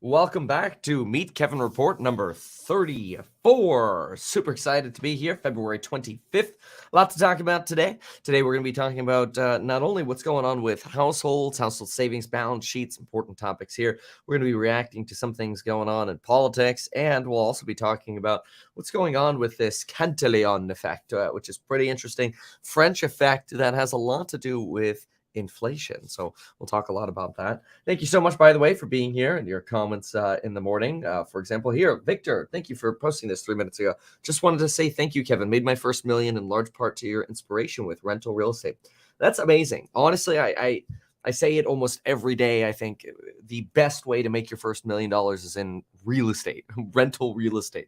Welcome back to Meet Kevin Report number 34. Super excited to be here, February 25th. A lot to talk about today. Today we're going to be talking about not only what's going on with household savings, balance sheets, important topics here. We're going to be reacting to some things going on in politics, and we'll also be talking about what's going on with this Cantillon effect, which is pretty interesting. French effect that has a lot to do with inflation. So we'll talk a lot about that. Thank you so much, by the way, for being here and your comments in the morning. For example, here, Victor, thank you for posting this 3 minutes ago. Just wanted to say thank you, Kevin. Made my first million in large part to your inspiration with rental real estate. That's amazing. Honestly, I say it almost every day. I think the best way to make your first $1 million is in real estate, rental real estate.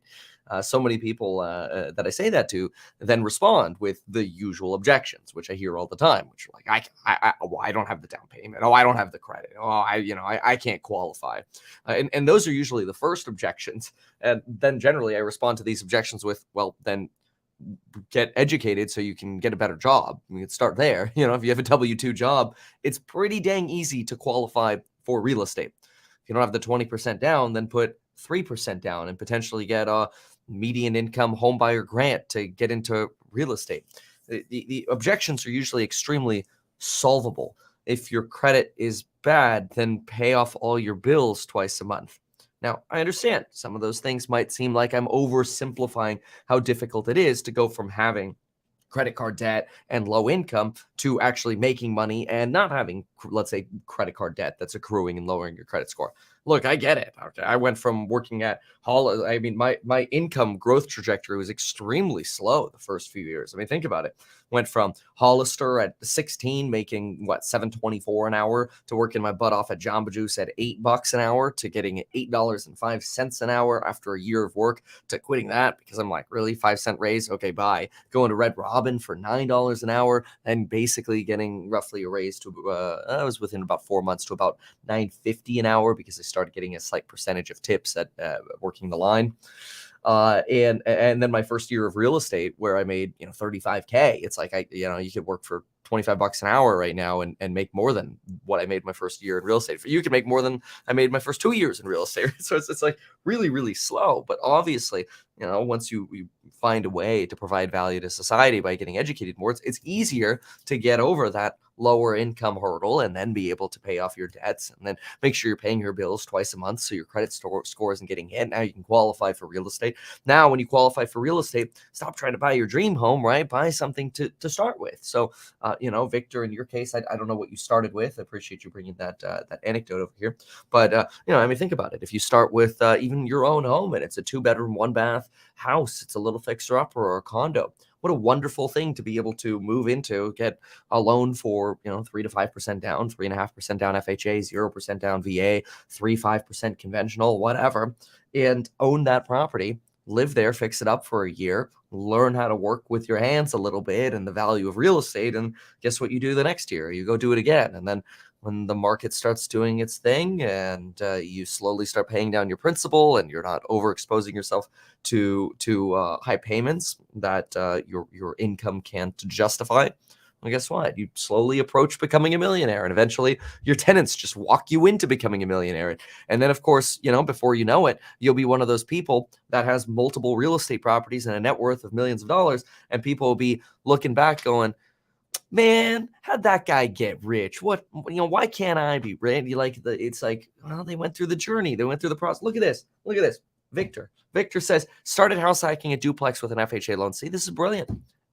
So many people that I say that to then respond with the usual objections, which I hear all the time, which are like, I don't have the down payment. Oh, I don't have the credit. Oh, I can't qualify. And those are usually the first objections. And then generally I respond to these objections with, well, then get educated so you can get a better job. You can start there. If you have a W-2 job, it's pretty dang easy to qualify for real estate. If you don't have the 20% down, then put 3% down and potentially get a median income homebuyer grant to get into real estate. The objections are usually extremely solvable. If your credit is bad, then pay off all your bills twice a month. Now, I understand some of those things might seem like I'm oversimplifying how difficult it is to go from having credit card debt and low income to actually making money and not having, let's say, credit card debt that's accruing and lowering your credit score. Look, I get it. Okay, I went from working at my income growth trajectory was extremely slow the first few years. Think about it. Went from Hollister at 16 making $7.24 an hour to working my butt off at Jamba Juice at $8 an hour to getting $8.05 an hour after a year of work to quitting that because I'm like, really, 5-cent raise? Okay, bye. Going to Red Robin for $9 an hour and basically getting roughly a raise to I was within about 4 months to about $9.50 an hour because I started getting a slight percentage of tips at working the line. And then my first year of real estate where I made, $35K. It's like, you could work for $25 an hour right now and make more than what I made my first year in real estate. You can make more than I made my first 2 years in real estate. So it's like really, really slow. But obviously, once you find a way to provide value to society by getting educated more, it's easier to get over that lower income hurdle and then be able to pay off your debts and then make sure you're paying your bills twice a month so your credit score isn't getting hit. Now you can qualify for real estate. Now, when you qualify for real estate, stop trying to buy your dream home, right? Buy something to start with. So, Victor, in your case, I don't know what you started with. I appreciate you bringing that anecdote over here. But, think about it. If you start with even your own home and it's a 2-bedroom, 1-bath house, it's a little fixer-upper or a condo. What a wonderful thing to be able to move into, get a loan for, 3 to 5% down, 3.5% down FHA, 0% down VA, 5% conventional, whatever, and own that property, live there, fix it up for a year, learn how to work with your hands a little bit and the value of real estate. And guess what you do the next year? You go do it again. And then when the market starts doing its thing and you slowly start paying down your principal and you're not overexposing yourself to high payments that your income can't justify, well, guess what? You slowly approach becoming a millionaire, and eventually your tenants just walk you into becoming a millionaire. And then, of course, before you know it, you'll be one of those people that has multiple real estate properties and a net worth of millions of dollars, and people will be looking back going, man, how'd that guy get rich? Why can't I be rich? It's like, well, they went through the journey. They went through the process. Look at this. Victor says, started house hacking a duplex with an FHA loan. See, this is brilliant.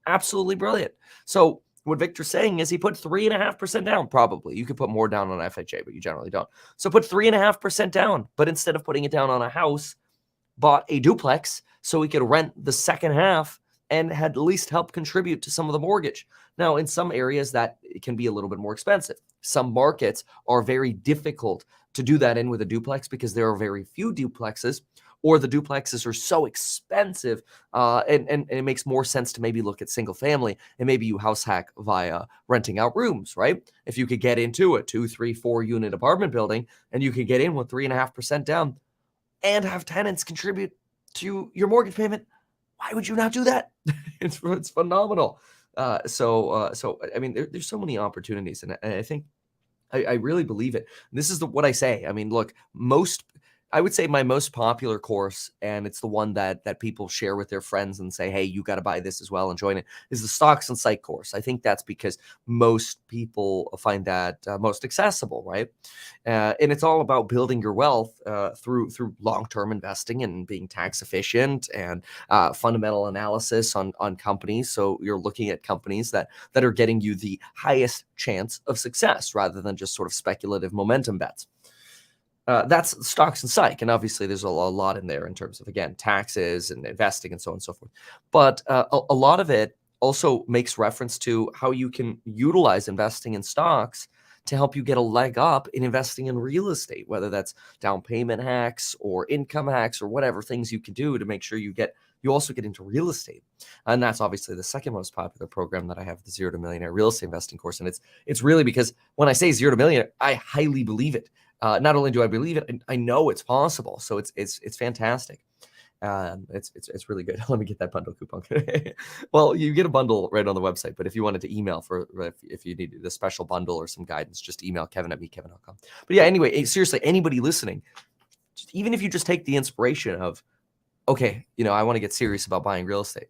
Absolutely brilliant. So what Victor's saying is he put 3.5% down, probably. You could put more down on FHA, but you generally don't. So put 3.5% down, but instead of putting it down on a house, bought a duplex so he could rent the second half and had at least help contribute to some of the mortgage. Now, in some areas, that can be a little bit more expensive. Some markets are very difficult to do that in with a duplex because there are very few duplexes, or the duplexes are so expensive, and it makes more sense to maybe look at single family, and maybe you house hack via renting out rooms, right? If you could get into a 2, 3, 4 unit apartment building and you could get in with 3.5% down and have tenants contribute to your mortgage payment, why would you not do that? It's phenomenal. There's so many opportunities, and I think I really believe it. This is what I say. Look, most I would say my most popular course, and it's the one that people share with their friends and say, "Hey, you got to buy this as well and join it," is the Stocks and Psych course. I think that's because most people find that most accessible, right? And it's all about building your wealth through long-term investing and being tax efficient and fundamental analysis on companies. So you're looking at companies that are getting you the highest chance of success rather than just sort of speculative momentum bets. That's Stocks and Psych, and obviously there's a lot in there in terms of, again, taxes and investing and so on and so forth. But a lot of it also makes reference to how you can utilize investing in stocks to help you get a leg up in investing in real estate, whether that's down payment hacks or income hacks or whatever things you can do to make sure you also get into real estate. And that's obviously the second most popular program that I have, the Zero to Millionaire Real Estate Investing course. And it's really because when I say zero to millionaire, I highly believe it. Not only do I believe it, I know it's possible. So it's fantastic. It's really good. Let me get that bundle coupon. Well, you get a bundle right on the website, but if you wanted to email if you needed a special bundle or some guidance, just email kevin@meetkevin.com. But yeah, anyway, seriously, anybody listening, even if you just take the inspiration of, okay, I want to get serious about buying real estate.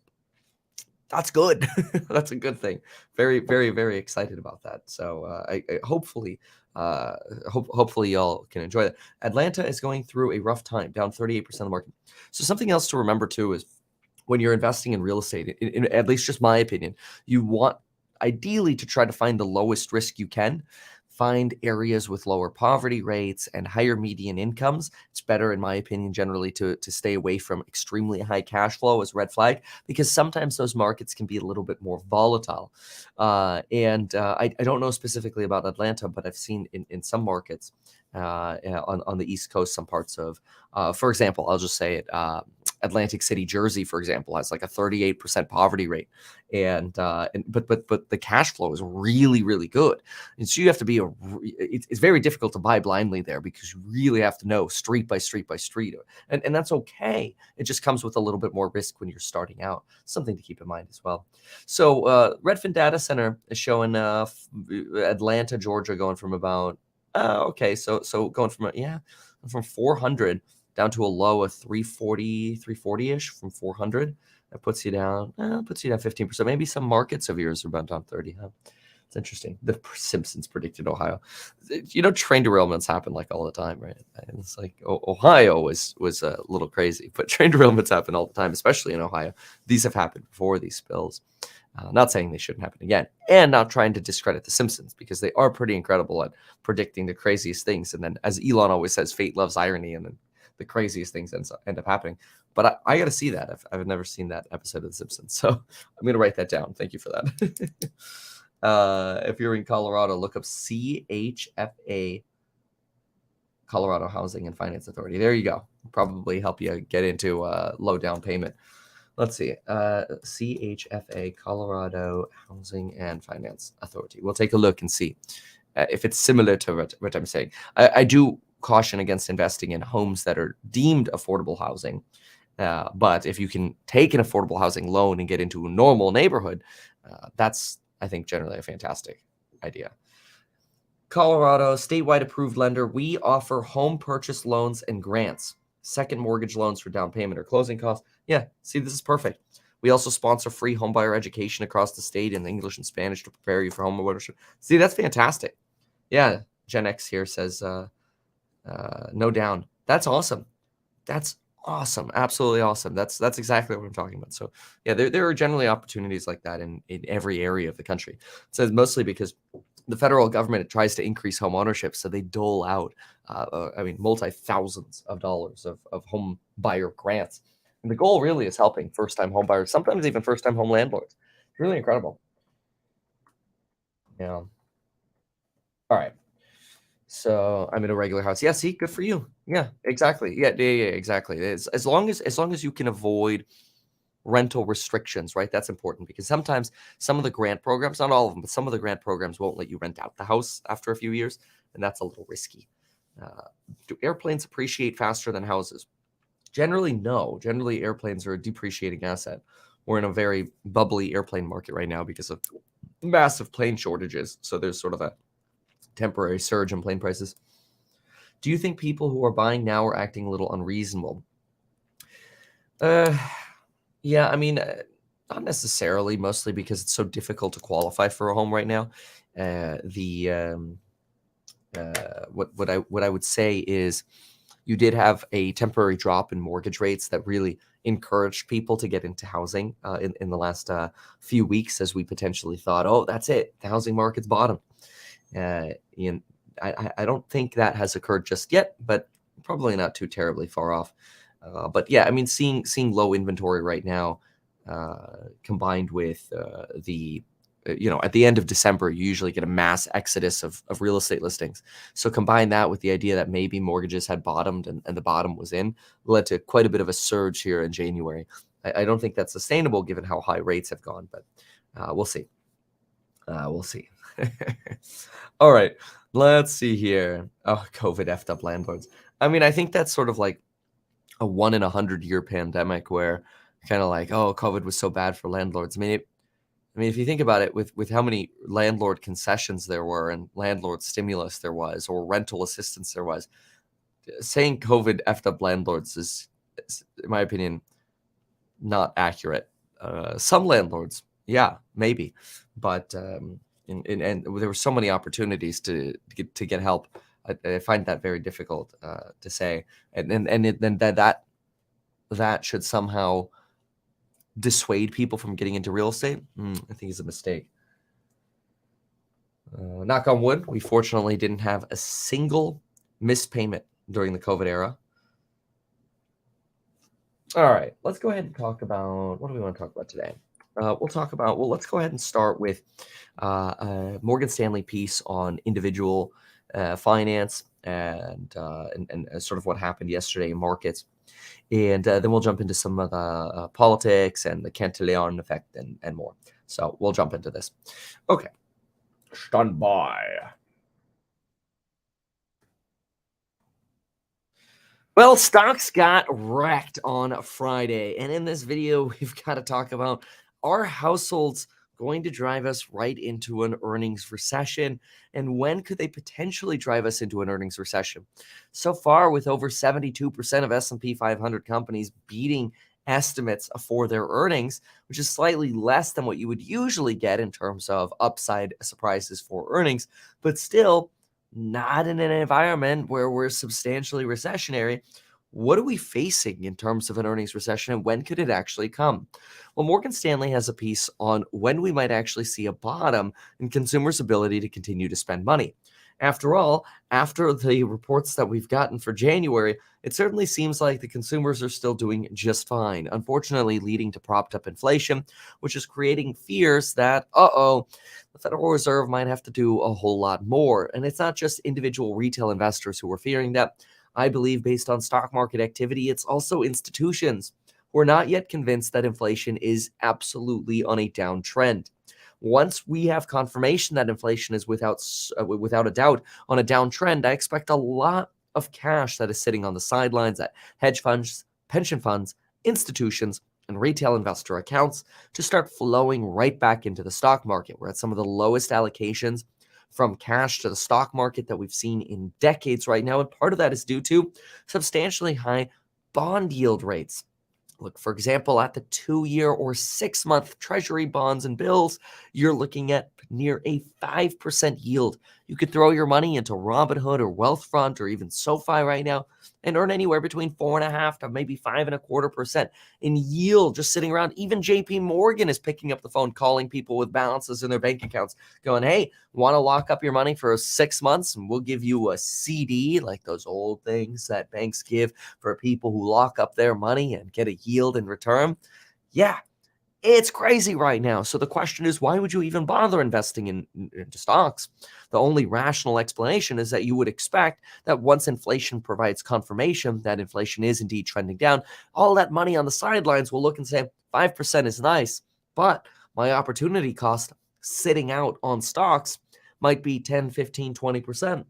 That's good. That's a good thing. Very, very, very excited about that. So hopefully y'all can enjoy that. Atlanta is going through a rough time, down 38% of the market. So something else to remember too is when you're investing in real estate, in at least just my opinion, you want ideally to try to find the lowest risk you can. Find areas with lower poverty rates and higher median incomes. It's better, in my opinion, generally to stay away from extremely high cash flow as red flag, because sometimes those markets can be a little bit more volatile. I don't know specifically about Atlanta, but I've seen in some markets on the East Coast, some parts of, for example, I'll just say it, Atlantic City, Jersey, for example, has like a 38% poverty rate, but the cash flow is really, really good. And so you have to be it's very difficult to buy blindly there because you really have to know street by street by street, and that's okay. It just comes with a little bit more risk when you're starting out. Something to keep in mind as well. So Redfin Data Center is showing Atlanta, Georgia, going from about so going from 400 down to a low of 340-ish from 400. That puts you down 15%. Maybe some markets of yours are about down 30, huh? It's interesting. The Simpsons predicted Ohio. Train derailments happen like all the time, right? And it's like Ohio was a little crazy, but train derailments happen all the time, especially in Ohio. These have happened before, these spills. Not saying they shouldn't happen again, and not trying to discredit the Simpsons, because they are pretty incredible at predicting the craziest things. And then, as Elon always says, fate loves irony, and then the craziest things end up happening. But I got to see that. I've never seen that episode of The Simpsons, so I'm going to write that down. Thank you for that. If you're in Colorado, look up CHFA, Colorado Housing and Finance Authority. There you go. Probably help you get into low down payment. Let's see. CHFA, Colorado Housing and Finance Authority. We'll take a look and see if it's similar to what I'm saying. I do caution against investing in homes that are deemed affordable housing. But if you can take an affordable housing loan and get into a normal neighborhood, that's, I think, generally a fantastic idea. Colorado, statewide approved lender. We offer home purchase loans and grants, second mortgage loans for down payment or closing costs. Yeah, see, this is perfect. We also sponsor free homebuyer education across the state in English and Spanish to prepare you for home ownership. See, that's fantastic. Yeah, Gen X here says no down. That's awesome. That's awesome. Absolutely awesome. That's exactly what I'm talking about. So yeah, there are generally opportunities like that in every area of the country. It says mostly because the federal government tries to increase home ownership, so they dole out, multi-thousands of dollars of home buyer grants. And the goal really is helping first-time home buyers, sometimes even first-time home landlords. It's really incredible. Yeah. All right. So I'm in a regular house. Yeah, see, good for you. Yeah, exactly. Yeah, exactly. As long as you can avoid rental restrictions, right? That's important, because sometimes some of the grant programs, not all of them, but some of the grant programs won't let you rent out the house after a few years, and that's a little risky. Do airplanes appreciate faster than houses? Generally, no. Generally, airplanes are a depreciating asset. We're in a very bubbly airplane market right now because of massive plane shortages. So there's sort of a temporary surge in plane prices. Do you think people who are buying now are acting a little unreasonable? Uh, yeah, I mean, not necessarily, mostly because it's so difficult to qualify for a home right now. The what I would say is you did have a temporary drop in mortgage rates that really encouraged people to get into housing in the last few weeks, as we potentially thought, oh, that's it, the housing market's bottom. And I don't think that has occurred just yet, but probably not too terribly far off. But yeah, I mean, seeing low inventory right now, combined with the at the end of December, you usually get a mass exodus of real estate listings. So combine that with the idea that maybe mortgages had bottomed and the bottom was in, led to quite a bit of a surge here in January. I don't think that's sustainable given how high rates have gone, but we'll see. We'll see. All right, let's see here. Oh, COVID effed up landlords. I mean, I think that's sort of like a 1 in 100-year pandemic where kind of like, oh, COVID was so bad for landlords. I mean, if you think about it, with how many landlord concessions there were and landlord stimulus there was, or rental assistance there was, saying COVID effed up landlords is in my opinion, not accurate. Some landlords, yeah, maybe, but and there were so many opportunities to get help. I find that very difficult to say, then that should somehow dissuade people from getting into real estate. I think is a mistake. Knock on wood, we fortunately didn't have a single missed payment during the COVID era. All right, let's go ahead and talk about, what do we want to talk about today? Let's go ahead and start with Morgan Stanley piece on individual finance and sort of what happened yesterday in markets. And then we'll jump into some of the politics and the Cantillon effect and more. So we'll jump into this. Okay. Stand by. Well, stocks got wrecked on Friday. And in this video, we've got to talk about, are households going to drive us right into an earnings recession? And when could they potentially drive us into an earnings recession? So far, with over 72% of S&P 500 companies beating estimates for their earnings, which is slightly less than what you would usually get in terms of upside surprises for earnings, but still not in an environment where we're substantially recessionary. What are we facing in terms of an earnings recession, and when could it actually come? Well, Morgan Stanley has a piece on when we might actually see a bottom in consumers' ability to continue to spend money. After all, after the reports that we've gotten for January, it certainly seems like the consumers are still doing just fine, unfortunately leading to propped up inflation, which is creating fears that, the Federal Reserve might have to do a whole lot more. And it's not just individual retail investors who are fearing that. I believe based on stock market activity, it's also institutions who are not yet convinced that inflation is absolutely on a downtrend. Once we have confirmation that inflation is without a doubt on a downtrend, I expect a lot of cash that is sitting on the sidelines at hedge funds, pension funds, institutions, and retail investor accounts to start flowing right back into the stock market. We're at some of the lowest allocations from cash to the stock market that we've seen in decades right now. And part of that is due to substantially high bond yield rates. Look, for example, at the 2-year or 6-month treasury bonds and bills, you're looking at near a 5% yield. You could throw your money into Robinhood or Wealthfront or even SoFi right now and earn anywhere between 4.5% to maybe 5.25% in yield just sitting around. Even JP Morgan is picking up the phone, calling people with balances in their bank accounts, going, hey, want to lock up your money for 6 months and we'll give you a CD, like those old things that banks give for people who lock up their money and get a yield in return. Yeah, it's crazy right now. So the question is, why would you even bother investing into stocks? The only rational explanation is that you would expect that once inflation provides confirmation that inflation is indeed trending down, all that money on the sidelines will look and say, 5% is nice, but my opportunity cost sitting out on stocks might be 10, 15, 20%.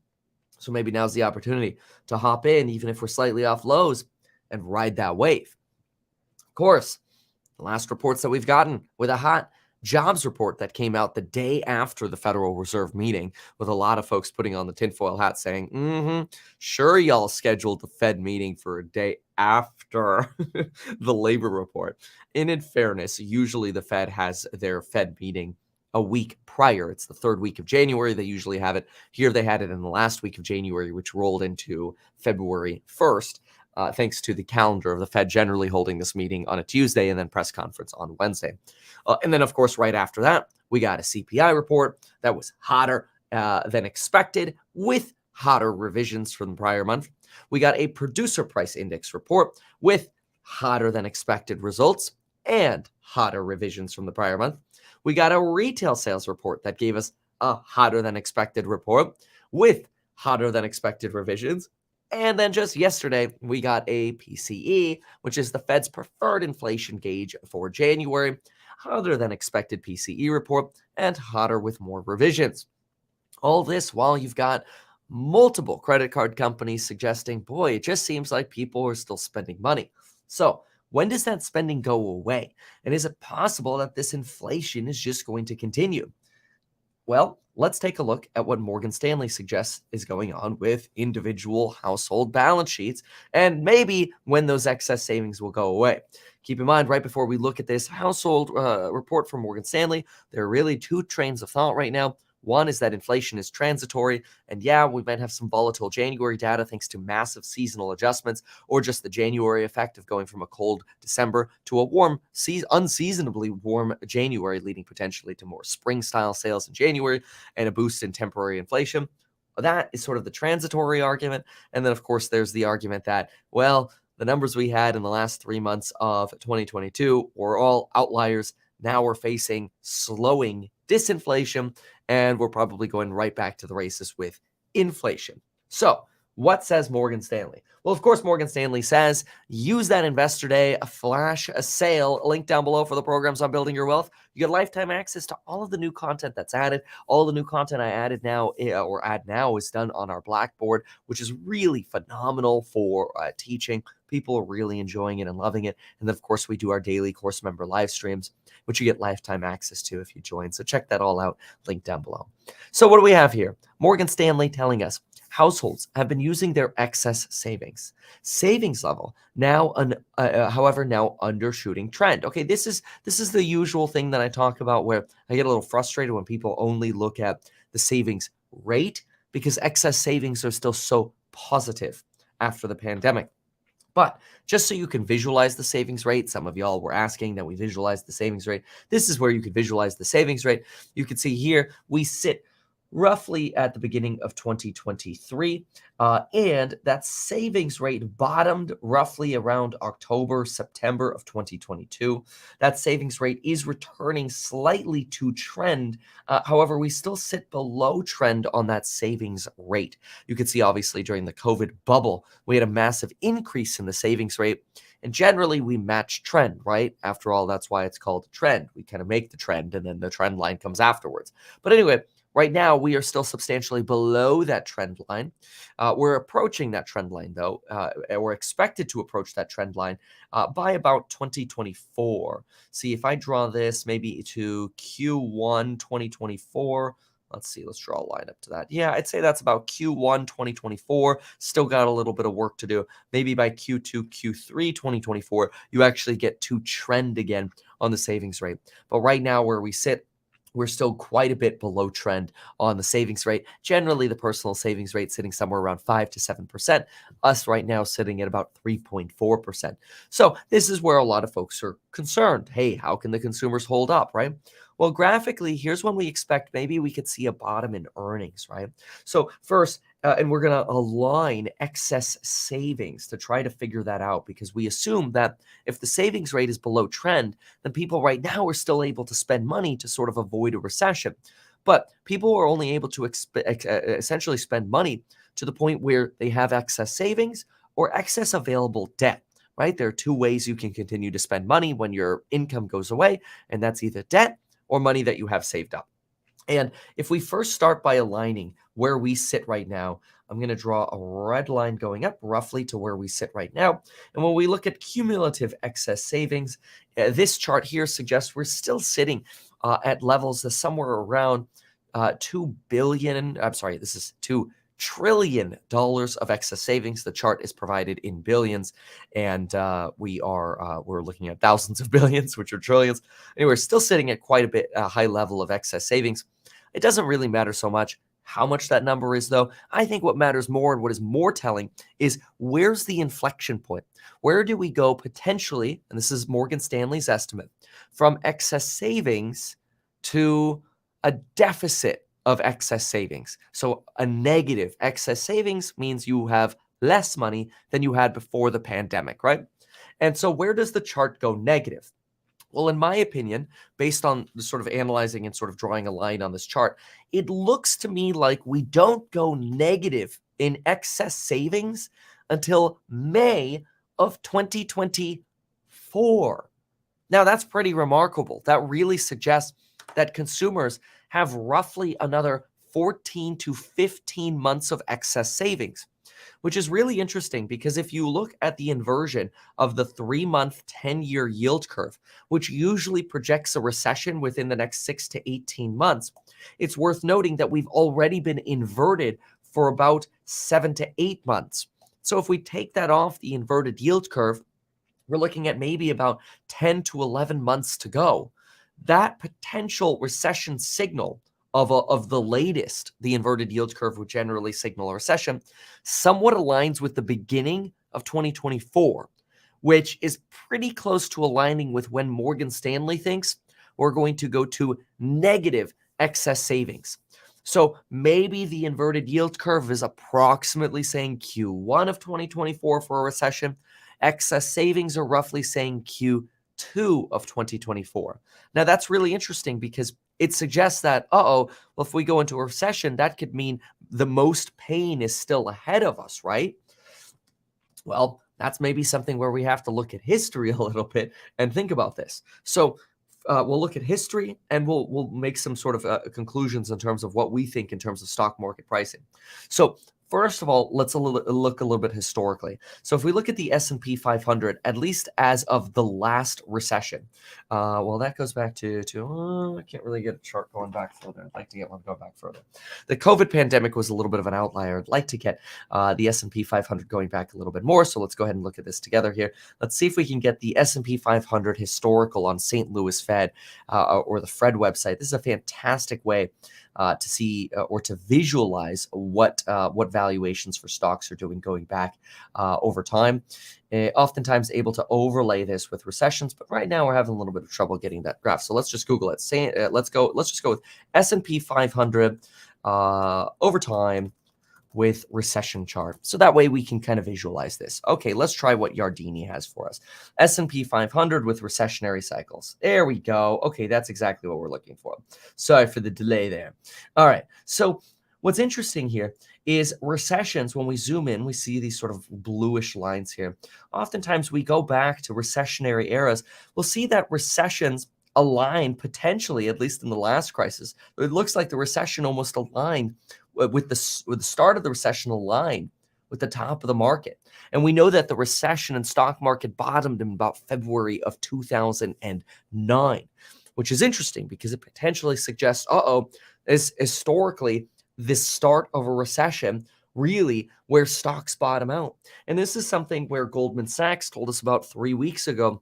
So maybe now's the opportunity to hop in, even if we're slightly off lows, and ride that wave. Of course, the last reports that we've gotten with a hot jobs report that came out the day after the Federal Reserve meeting, with a lot of folks putting on the tinfoil hat saying, sure, y'all scheduled the Fed meeting for a day after the labor report. And in fairness, usually the Fed has their Fed meeting a week prior. It's the third week of January. They usually have it. Here they had it in the last week of January, which rolled into February 1st. Thanks to the calendar of the Fed generally holding this meeting on a Tuesday and then press conference on Wednesday. And then, of course, right after that, we got a CPI report that was hotter than expected, with hotter revisions from the prior month. We got a producer price index report with hotter than expected results and hotter revisions from the prior month. We got a retail sales report that gave us a hotter than expected report with hotter than expected revisions. And then just yesterday, we got a PCE, which is the Fed's preferred inflation gauge for January, hotter than expected PCE report, and hotter with more revisions. All this while you've got multiple credit card companies suggesting, boy, it just seems like people are still spending money. So when does that spending go away? And is it possible that this inflation is just going to continue? Well, let's take a look at what Morgan Stanley suggests is going on with individual household balance sheets, and maybe when those excess savings will go away. Keep in mind, right before we look at this household report from Morgan Stanley, there are really two trains of thought right now. One is that inflation is transitory, and yeah, we might have some volatile January data thanks to massive seasonal adjustments, or just the January effect of going from a cold December to a warm, unseasonably warm January, leading potentially to more spring-style sales in January and a boost in temporary inflation. That is sort of the transitory argument. And then, of course, there's the argument that, well, the numbers we had in the last 3 months of 2022 were all outliers. Now we're facing slowing disinflation, and we're probably going right back to the races with inflation. So what says Morgan Stanley? Well, of course, Morgan Stanley says, use that Investor Day, flash a sale, link down below for the programs on building your wealth. You get lifetime access to all of the new content that's added. All the new content I added now, or add now, is done on our Blackboard, which is really phenomenal for teaching. People are really enjoying it and loving it. And then, of course, we do our daily course member live streams, which you get lifetime access to if you join. So check that all out, link down below. So what do we have here? Morgan Stanley telling us households have been using their excess savings level now, however, now undershooting trend. Okay, this is the usual thing that I talk about, where I get a little frustrated when people only look at the savings rate, because excess savings are still so positive after the pandemic. But just so you can visualize the savings rate, some of y'all were asking that we visualize the savings rate. This is where you can visualize the savings rate. You can see here we sit roughly at the beginning of 2023, and that savings rate bottomed roughly around October, September of 2022. That savings rate is returning slightly to trend. However, we still sit below trend on that savings rate. You can see, obviously, during the COVID bubble, we had a massive increase in the savings rate. And generally, we match trend, right? After all, that's why it's called a trend. We kind of make the trend, and then the trend line comes afterwards. But anyway, right now, we are still substantially below that trend line. We're approaching that trend line, though. We're expected to approach that trend line by about 2024. See, if I draw this maybe to Q1 2024, let's see, let's draw a line up to that. Yeah, I'd say that's about Q1 2024. Still got a little bit of work to do. Maybe by Q2, Q3 2024, you actually get to trend again on the savings rate. But right now, where we sit, we're still quite a bit below trend on the savings rate. Generally, the personal savings rate sitting somewhere around 5 to 7%. Us right now sitting at about 3.4%. So this is where a lot of folks are concerned. Hey, how can the consumers hold up, right? Well, graphically, here's when we expect maybe we could see a bottom in earnings, right? So first, and we're going to align excess savings to try to figure that out, because we assume that if the savings rate is below trend, then people right now are still able to spend money to sort of avoid a recession. But people are only able to essentially spend money to the point where they have excess savings or excess available debt, right? There are two ways you can continue to spend money when your income goes away, and that's either debt or money that you have saved up. And if we first start by aligning where we sit right now, I'm going to draw a red line going up roughly to where we sit right now. And when we look at cumulative excess savings, this chart here suggests we're still sitting at levels that's somewhere around $2 trillion of excess savings. The chart is provided in billions, and we're looking at thousands of billions, which are trillions. Anyway, we're still sitting at quite a bit high level of excess savings. It doesn't really matter so much how much that number is, though. I think what matters more and what is more telling is where's the inflection point? Where do we go potentially, and this is Morgan Stanley's estimate, from excess savings to a deficit of excess savings? So a negative excess savings means you have less money than you had before the pandemic, right? And so where does the chart go negative? Well, in my opinion, based on the sort of analyzing and sort of drawing a line on this chart, it looks to me like we don't go negative in excess savings until May of 2024. Now, that's pretty remarkable. That really suggests that consumers have roughly another 14 to 15 months of excess savings, which is really interesting because if you look at the inversion of the 3-month 10-year yield curve, which usually projects a recession within the next 6 to 18 months, it's worth noting that we've already been inverted for about 7 to 8 months. So if we take that off the inverted yield curve, we're looking at maybe about 10 to 11 months to go. That potential recession signal of the latest, the inverted yield curve would generally signal a recession, somewhat aligns with the beginning of 2024, which is pretty close to aligning with when Morgan Stanley thinks we're going to go to negative excess savings. So maybe the inverted yield curve is approximately saying Q1 of 2024 for a recession. Excess savings are roughly saying Q2 of 2024. Now, that's really interesting because it suggests that, well, if we go into a recession, that could mean the most pain is still ahead of us, right? Well, that's maybe something where we have to look at history a little bit and think about this. So we'll look at history and we'll make some sort of conclusions in terms of what we think in terms of stock market pricing. So first of all, let's look a little bit historically. So if we look at the S&P 500, at least as of the last recession, well, that goes back to I can't really get a chart going back further. I'd like to get one going back further. The COVID pandemic was a little bit of an outlier. I'd like to get the S&P 500 going back a little bit more. So let's go ahead and look at this together here. Let's see if we can get the S&P 500 historical on St. Louis Fed or the Fred website. This is a fantastic way to see or to visualize what valuations for stocks are doing going back over time. Oftentimes able to overlay this with recessions, but right now we're having a little bit of trouble getting that graph. So let's just Google it. Let's just go with S&P 500 over time with recession chart. So that way we can kind of visualize this. Okay, let's try what Yardini has for us. S&P 500 with recessionary cycles. There we go. Okay, that's exactly what we're looking for. Sorry for the delay there. All right, so what's interesting here is recessions, when we zoom in, we see these sort of bluish lines here. Oftentimes we go back to recessionary eras. We'll see that recessions align potentially, at least in the last crisis. It looks like the recession almost aligned with the start of the recession aligned with the top of the market. And we know that the recession and stock market bottomed in about February of 2009, which is interesting because it potentially suggests, is historically this start of a recession really where stocks bottom out. And this is something where Goldman Sachs told us about 3 weeks ago,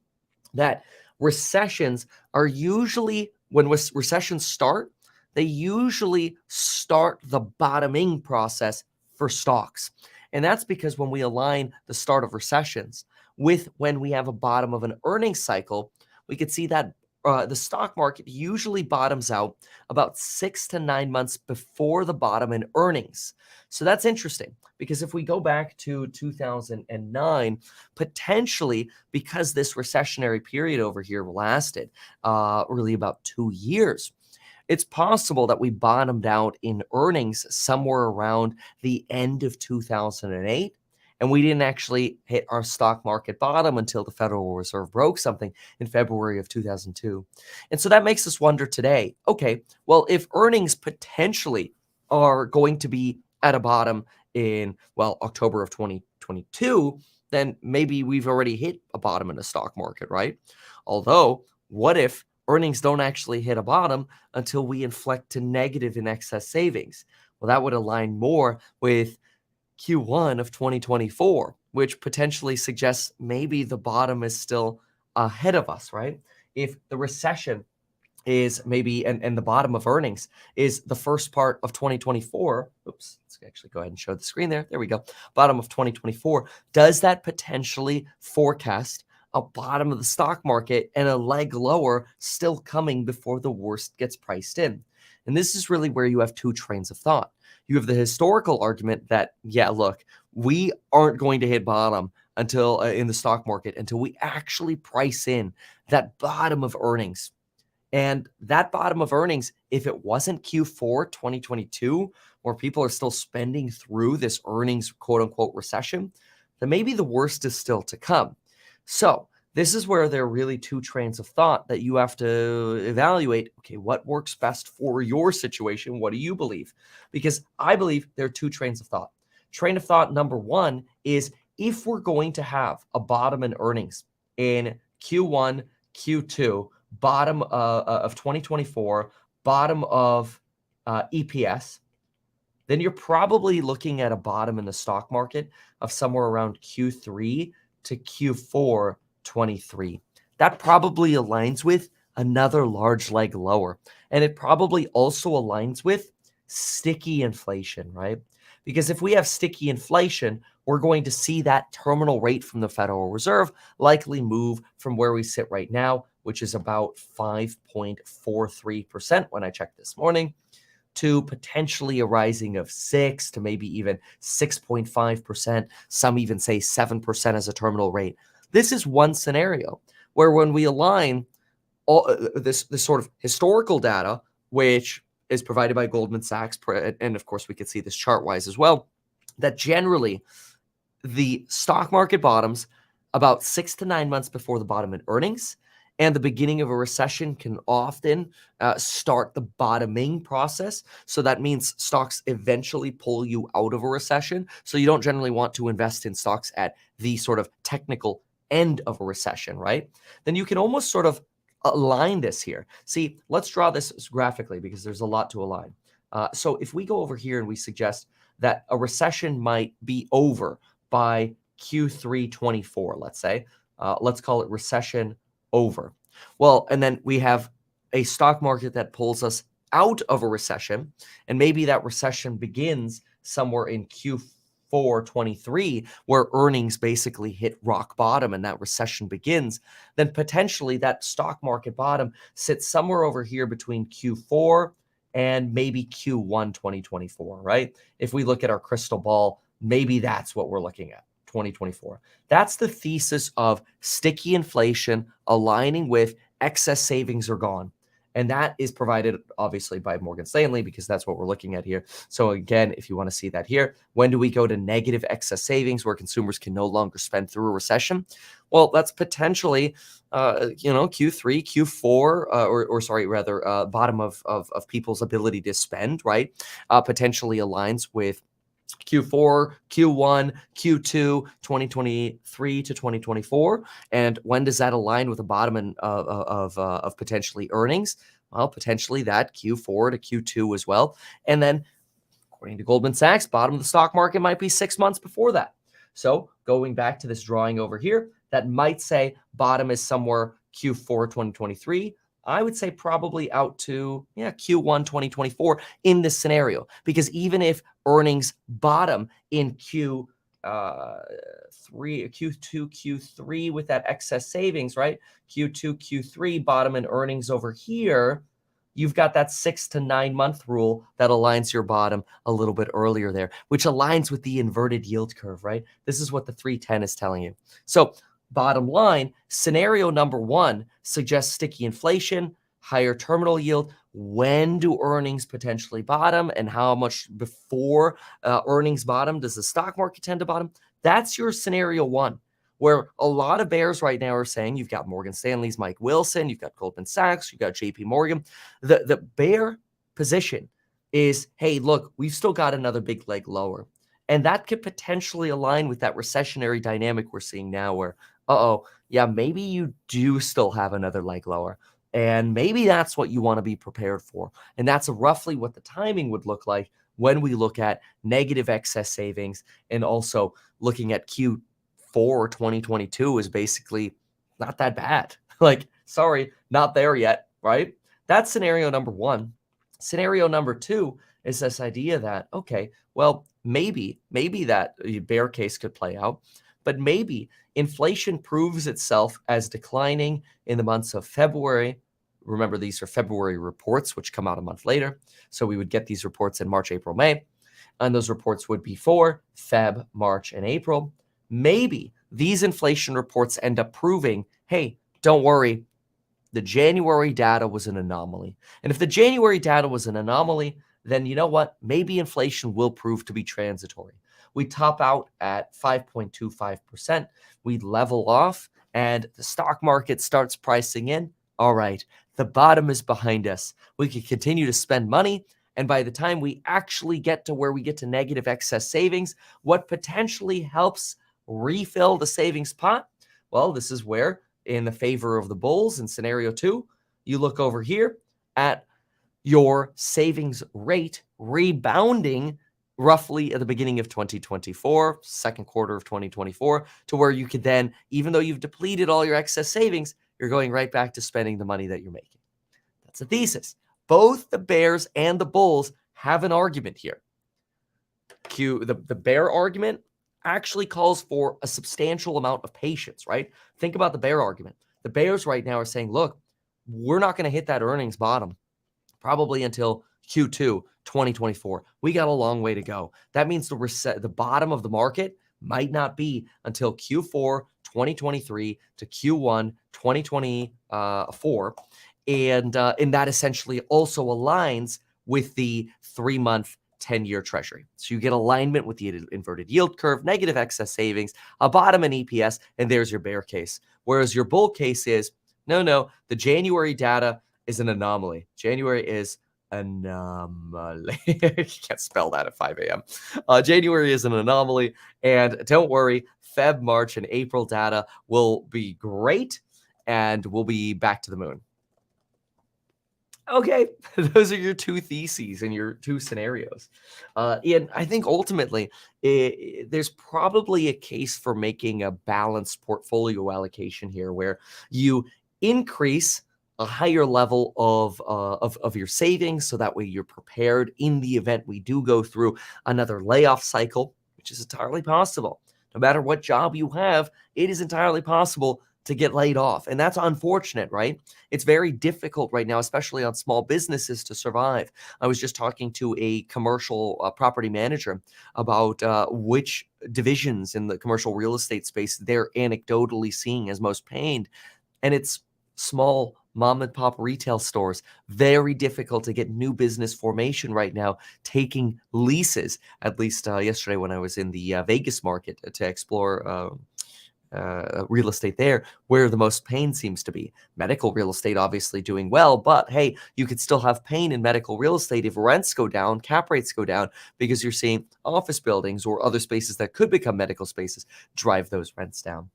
that recessions are usually, when recessions start, they usually start the bottoming process for stocks. And that's because when we align the start of recessions with when we have a bottom of an earnings cycle, we could see that the stock market usually bottoms out about 6 to 9 months before the bottom in earnings. So that's interesting because if we go back to 2009, potentially because this recessionary period over here lasted really about 2 years, it's possible that we bottomed out in earnings somewhere around the end of 2008. And we didn't actually hit our stock market bottom until the Federal Reserve broke something in February of 2002. And so that makes us wonder today, okay, well, if earnings potentially are going to be at a bottom in, well, October of 2022, then maybe we've already hit a bottom in the stock market, right? Although, what if earnings don't actually hit a bottom until we inflect to negative in excess savings? Well, that would align more with Q1 of 2024, which potentially suggests maybe the bottom is still ahead of us, right? If the recession is maybe, and the bottom of earnings is the first part of 2024. Oops, let's actually go ahead and show the screen there. There we go. Bottom of 2024. Does that potentially forecast a bottom of the stock market and a leg lower still coming before the worst gets priced in? And this is really where you have two trains of thought. You have the historical argument that, yeah, look, we aren't going to hit bottom until in the stock market until we actually price in that bottom of earnings. And that bottom of earnings, if it wasn't Q4 2022, where people are still spending through this earnings quote unquote recession, then maybe the worst is still to come. So this is where there are really two trains of thought that you have to evaluate. Okay, what works best for your situation? What do you believe? Because I believe there are two trains of thought. Train of thought number one is if we're going to have a bottom in earnings in Q1, Q2, bottom of 2024, bottom of EPS, then you're probably looking at a bottom in the stock market of somewhere around Q3 to Q4 23. That probably aligns with another large leg lower. And it probably also aligns with sticky inflation, right? Because if we have sticky inflation, we're going to see that terminal rate from the Federal Reserve likely move from where we sit right now, which is about 5.43% when I checked this morning, to potentially a rising of 6 to maybe even 6.5%. Some even say 7% as a terminal rate. This is one scenario where when we align all this sort of historical data, which is provided by Goldman Sachs, and of course we could see this chart-wise as well, that generally the stock market bottoms about 6 to 9 months before the bottom in earnings, and the beginning of a recession can often start the bottoming process. So that means stocks eventually pull you out of a recession. So you don't generally want to invest in stocks at the sort of technical end of a recession, right? Then you can almost sort of align this here. See, let's draw this graphically because there's a lot to align. So if we go over here and we suggest that a recession might be over by Q3 24, let's say, let's call it recession over. Well, and then we have a stock market that pulls us out of a recession, and maybe that recession begins somewhere in Q4 23, where earnings basically hit rock bottom and that recession begins, then potentially that stock market bottom sits somewhere over here between Q4 and maybe Q1 2024, right? If we look at our crystal ball, maybe that's what we're looking at. 2024. That's the thesis of sticky inflation aligning with excess savings are gone. And that is provided obviously by Morgan Stanley because that's what we're looking at here. So again, if you want to see that here, when do we go to negative excess savings where consumers can no longer spend through a recession? Well, that's potentially, Q3, Q4, bottom of people's ability to spend, right? Potentially aligns with Q4, Q1, Q2, 2023 to 2024. And when does that align with the bottom of potentially earnings? Well, potentially that Q4 to Q2 as well. And then, according to Goldman Sachs, bottom of the stock market might be 6 months before that. So going back to this drawing over here, that might say bottom is somewhere Q4 2023. I would say probably out to Q1 2024 in this scenario, because even if earnings bottom in Q3, Q2, Q3 with that excess savings, right? Q2, Q3 bottom in earnings over here, you've got that 6 to 9 month rule that aligns your bottom a little bit earlier there, which aligns with the inverted yield curve, right? This is what the 310 is telling you. So bottom line, scenario number one suggests sticky inflation, higher terminal yield. When do earnings potentially bottom, and how much before earnings bottom does the stock market tend to bottom? That's your scenario one, where a lot of bears right now are saying, you've got Morgan Stanley's Mike Wilson, you've got Goldman Sachs, you've got JP Morgan. The bear position is, hey, look, we've still got another big leg lower. And that could potentially align with that recessionary dynamic we're seeing now where, yeah, maybe you do still have another leg lower. And maybe that's what you want to be prepared for. And that's roughly what the timing would look like when we look at negative excess savings, and also looking at Q4 2022 is basically not that bad. Like, sorry, not there yet, right? That's scenario number one. Scenario number two is this idea that, okay, well, maybe that bear case could play out, but maybe inflation proves itself as declining in the months of February. Remember, these are February reports, which come out a month later. So we would get these reports in March, April, May, and those reports would be for Feb, March, and April. Maybe these inflation reports end up proving, hey, don't worry, the January data was an anomaly. And if the January data was an anomaly, then you know what? Maybe inflation will prove to be transitory. We top out at 5.25%. We level off, and the stock market starts pricing in. All right, the bottom is behind us. We can continue to spend money. And by the time we actually get to where we get to negative excess savings, what potentially helps refill the savings pot? Well, this is where, in the favor of the bulls in scenario two, you look over here at your savings rate rebounding roughly at the beginning of 2024, second quarter of 2024, to where you could then, even though you've depleted all your excess savings, you're going right back to spending the money that you're making. That's a thesis. Both the bears and the bulls have an argument here. The bear argument actually calls for a substantial amount of patience, right? Think about the bear argument. The bears right now are saying, look, we're not going to hit that earnings bottom probably until Q2 2024. We got a long way to go. That means the bottom of the market might not be until Q4 2023 to Q1 2024. And that essentially also aligns with the 3-month 10-year treasury. So you get alignment with the inverted yield curve, negative excess savings, a bottom in EPS, and there's your bear case. Whereas your bull case is, no, the January data is an anomaly. January is anomaly. Can't spell that at 5 a.m. January is an anomaly, and don't worry, Feb, March, and April data will be great, and we'll be back to the moon. Okay, those are your two theses and your two scenarios. And I think ultimately, there's probably a case for making a balanced portfolio allocation here where you increase a higher level of your savings, so that way you're prepared in the event we do go through another layoff cycle, which is entirely possible. No matter what job you have, it is entirely possible to get laid off. And that's unfortunate, right? It's very difficult right now, especially on small businesses, to survive. I was just talking to a commercial property manager about which divisions in the commercial real estate space they're anecdotally seeing as most pained. And it's small mom and pop retail stores. Very difficult to get new business formation right now, taking leases. At least yesterday when I was in the Vegas market to explore real estate there, where the most pain seems to be. Medical real estate obviously doing well, but hey, you could still have pain in medical real estate if rents go down, cap rates go down, because you're seeing office buildings or other spaces that could become medical spaces drive those rents down.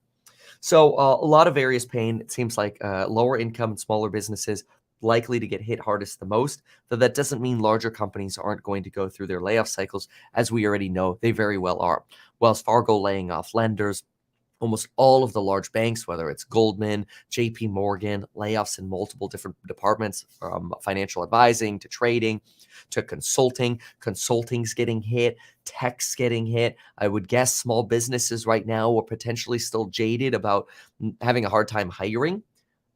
So a lot of various pain. It seems like lower income and smaller businesses likely to get hit hardest the most, though that doesn't mean larger companies aren't going to go through their layoff cycles. As we already know, they very well are. Wells Fargo laying off lenders, almost all of the large banks, whether it's Goldman, JP Morgan, layoffs in multiple different departments, from financial advising to trading to consulting. Consulting's getting hit, tech's getting hit. I would guess small businesses right now are potentially still jaded about having a hard time hiring.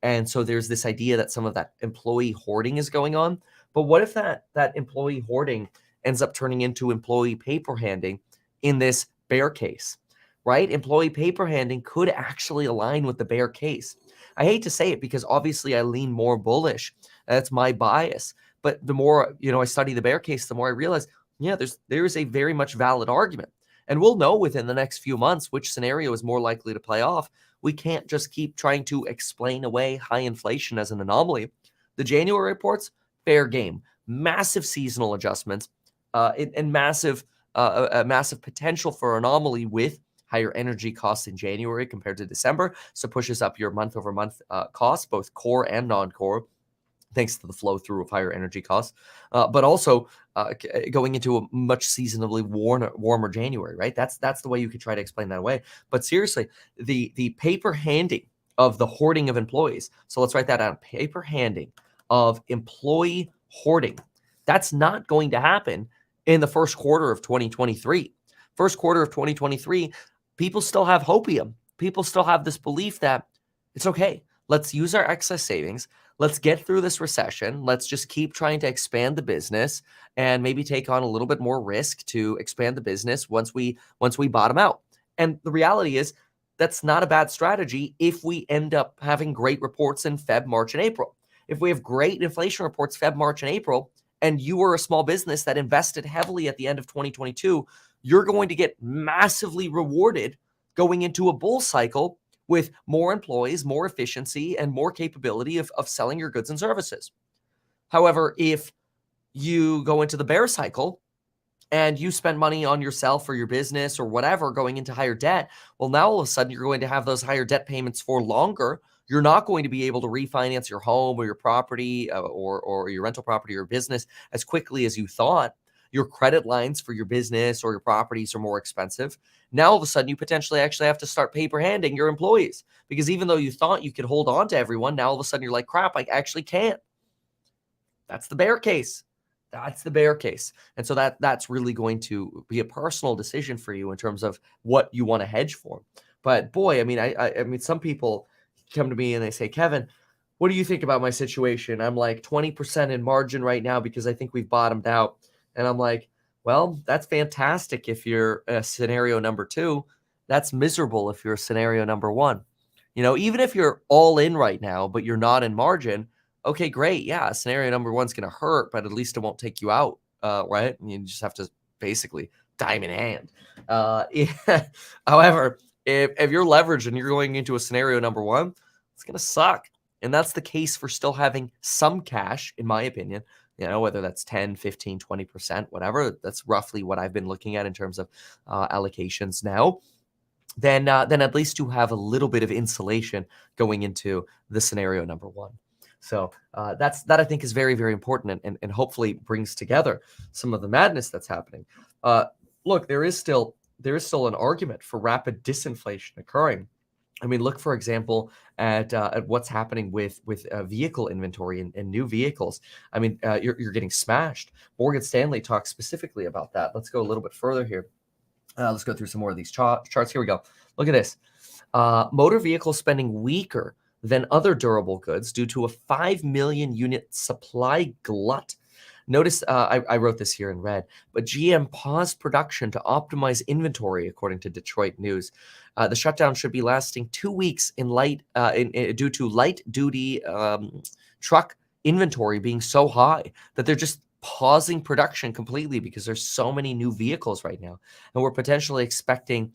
And so there's this idea that some of that employee hoarding is going on. But what if that employee hoarding ends up turning into employee paper handing in this bear case? Right? Employee paper handing could actually align with the bear case. I hate to say it because obviously I lean more bullish. That's my bias. But the more, I study the bear case, the more I realize, yeah, there's a very much valid argument. And we'll know within the next few months which scenario is more likely to play off. We can't just keep trying to explain away high inflation as an anomaly. The January reports, fair game. Massive seasonal adjustments and massive a massive potential for anomaly with higher energy costs in January compared to December. So pushes up your month over month costs, both core and non-core, thanks to the flow through of higher energy costs, but also going into a much seasonably warmer January, right? That's the way you could try to explain that away. But seriously, the paper handing of the hoarding of employees. So let's write that down. Paper handing of employee hoarding. That's not going to happen in the first quarter of 2023. First quarter of 2023, people still have hopium. People still have this belief that it's okay. Let's use our excess savings. Let's get through this recession. Let's just keep trying to expand the business and maybe take on a little bit more risk to expand the business once we bottom out. And the reality is that's not a bad strategy if we end up having great reports in Feb, March, and April. If we have great inflation reports Feb, March, and April, and you were a small business that invested heavily at the end of 2022, you're going to get massively rewarded going into a bull cycle with more employees, more efficiency, and more capability of selling your goods and services. However, if you go into the bear cycle and you spend money on yourself or your business or whatever going into higher debt, well, now all of a sudden you're going to have those higher debt payments for longer. You're not going to be able to refinance your home or your property or your rental property or business as quickly as you thought. Your credit lines for your business or your properties are more expensive. Now, all of a sudden, you potentially actually have to start paper handing your employees because even though you thought you could hold on to everyone, now all of a sudden you're like, crap, I actually can't. That's the bear case. That's the bear case. And so that's really going to be a personal decision for you in terms of what you want to hedge for. But boy, I mean, I mean, some people come to me and they say, Kevin, what do you think about my situation? I'm like 20% in margin right now because I think we've bottomed out. And I'm like, well, that's fantastic if you're scenario number 2. That's miserable if you're scenario number 1. You know, even if you're all in right now, but you're not in margin, okay, great. Yeah, scenario number 1's going to hurt, but at least it won't take you out, right? You just have to basically diamond hand. Yeah. However, if you're leveraged and you're going into a scenario number 1, it's going to suck. And that's the case for still having some cash, in my opinion. You know, whether that's 10, 15, 20%, whatever, that's roughly what I've been looking at in terms of allocations now, then at least you have a little bit of insulation going into the scenario number 1. So that I think is very, very important and hopefully brings together some of the madness that's happening. Look, there is still an argument for rapid disinflation occurring. I mean, look, for example, at what's happening with vehicle inventory and new vehicles. I mean, you're getting smashed. Morgan Stanley talks specifically about that. Let's go a little bit further here. Let's go through some more of these charts. Here we go. Look at this. Motor vehicle spending weaker than other durable goods due to a 5 million unit supply glut. Notice I wrote this here in red, but GM paused production to optimize inventory, according to Detroit News. The shutdown should be lasting 2 weeks due to light-duty truck inventory being so high that they're just pausing production completely because there's so many new vehicles right now. And we're potentially expecting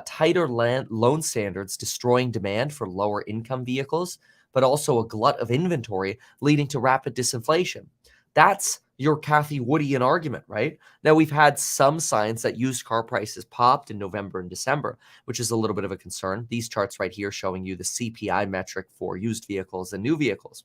tighter loan standards destroying demand for lower income vehicles, but also a glut of inventory leading to rapid disinflation. That's your Cathie Woodian argument, right? Now, we've had some signs that used car prices popped in November and December, which is a little bit of a concern. These charts right here showing you the CPI metric for used vehicles and new vehicles.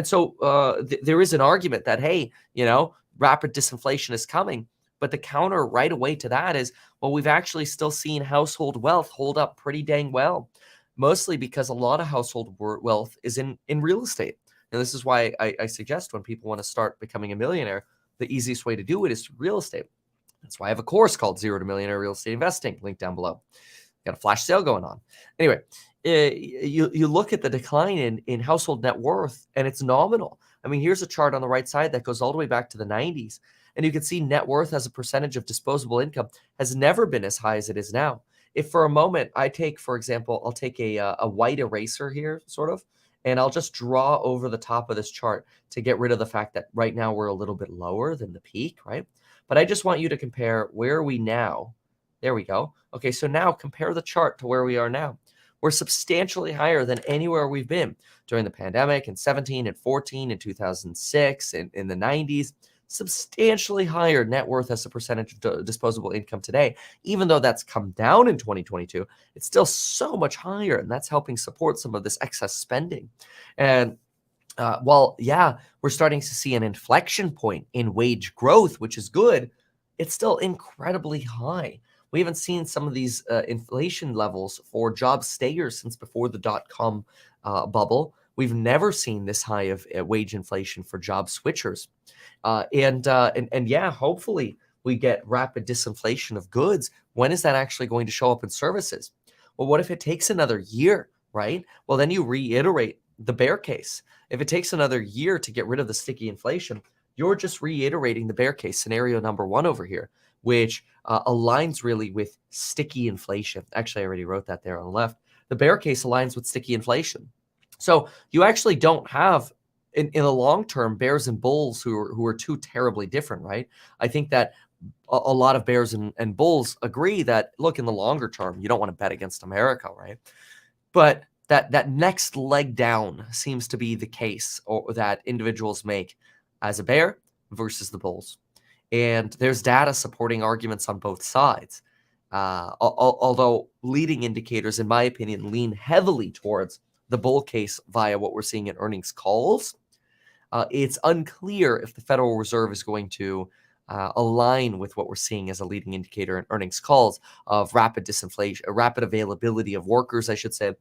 So there is an argument that, hey, you know, rapid disinflation is coming. But the counter right away to that is, well, we've actually still seen household wealth hold up pretty dang well, mostly because a lot of household wealth is in real estate. And this is why I suggest when people want to start becoming a millionaire, the easiest way to do it is real estate. That's why I have a course called 0 to Millionaire Real Estate Investing, link down below. Got a flash sale going on. Anyway, you look at the decline in household net worth, and it's nominal. I mean, here's a chart on the right side that goes all the way back to the 90s. And you can see net worth as a percentage of disposable income has never been as high as it is now. If for a moment I take, for example, I'll take a white eraser here, sort of, and I'll just draw over the top of this chart to get rid of the fact that right now we're a little bit lower than the peak, right? But I just want you to compare where are we now. There we go. Okay, so now compare the chart to where we are now. We're substantially higher than anywhere we've been during the pandemic in 17 and 14 and 2006 and in the 90s. substantially higher net worth as a percentage of disposable income today. Even though that's come down in 2022, it's still so much higher, and that's helping support some of this excess spending. And well, yeah, we're starting to see an inflection point in wage growth, which is good. It's still incredibly high. We haven't seen some of these inflation levels for job stayers since before the dot-com bubble. We've never seen this high of wage inflation for job switchers. And yeah, hopefully we get rapid disinflation of goods. When is that actually going to show up in services? Well, what if it takes another year, right? Well, then you reiterate the bear case. If it takes another year to get rid of the sticky inflation, you're just reiterating the bear case, scenario number one over here, which aligns really with sticky inflation. Actually, I already wrote that there on the left. The bear case aligns with sticky inflation. So you actually don't have, in the long term, bears and bulls who are too terribly different, right? I think that a lot of bears and bulls agree that, look, in the longer term, you don't want to bet against America, right? But that next leg down seems to be the case, or that individuals make as a bear versus the bulls. And there's data supporting arguments on both sides. Although leading indicators, in my opinion, lean heavily towards the bull case via what we're seeing in earnings calls, it's unclear if the Federal Reserve is going to align with what we're seeing as a leading indicator in earnings calls of rapid disinflation, rapid availability of workers, I should say,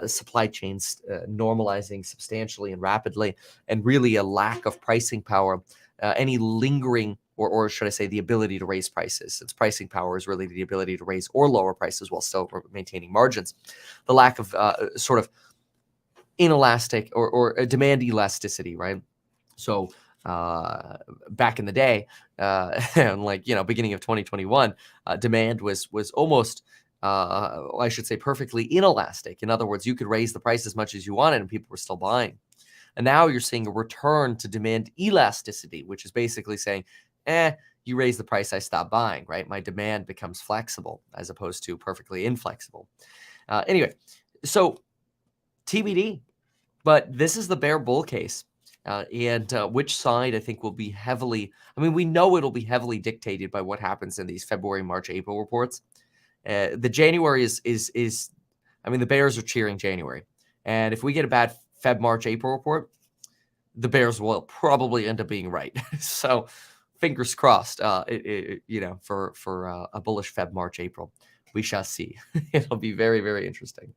supply chains normalizing substantially and rapidly, and really a lack of pricing power, any lingering, or should I say, the ability to raise prices. Its pricing power is really the ability to raise or lower prices while still maintaining margins. The lack of sort of inelastic or demand elasticity, right? So back in the day, like, beginning of 2021, demand was almost, I should say, perfectly inelastic. In other words, you could raise the price as much as you wanted and people were still buying. And now you're seeing a return to demand elasticity, which is basically saying, you raise the price, I stop buying, right? My demand becomes flexible as opposed to perfectly inflexible. Anyway, so TBD, but this is the bear bull case. And which side I think will be heavily, we know it'll be heavily dictated by what happens in these February, March, April reports. The January is the bears are cheering January. And if we get a bad Feb, March, April report, the bears will probably end up being right. So fingers crossed, for a bullish Feb, March, April. We shall see. It'll be very, very interesting.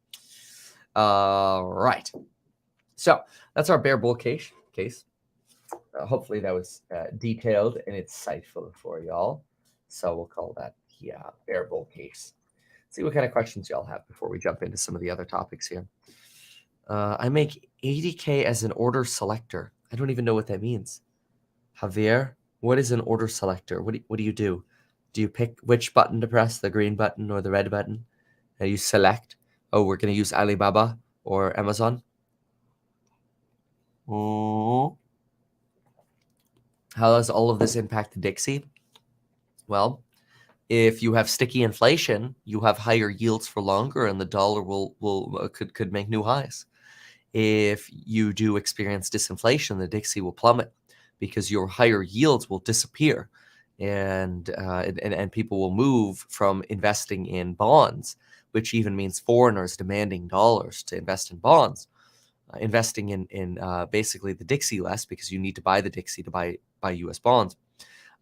Right. So that's our bear bull case. Hopefully that was detailed and insightful for y'all. So we'll call that bear bull case. See what kind of questions y'all have before we jump into some of the other topics here. I make 80K as an order selector. I don't even know what that means. Javier, what is an order selector? What do you do? Do you pick which button to press, the green button or the red button? And you select, we're going to use Alibaba or Amazon. How does all of this impact the Dixie? Well, if you have sticky inflation, you have higher yields for longer, and the dollar could make new highs. If you do experience disinflation, the Dixie will plummet because your higher yields will disappear, and people will move from investing in bonds, which even means foreigners demanding dollars to invest in bonds, investing in basically the Dixie less because you need to buy the Dixie to buy U.S. bonds.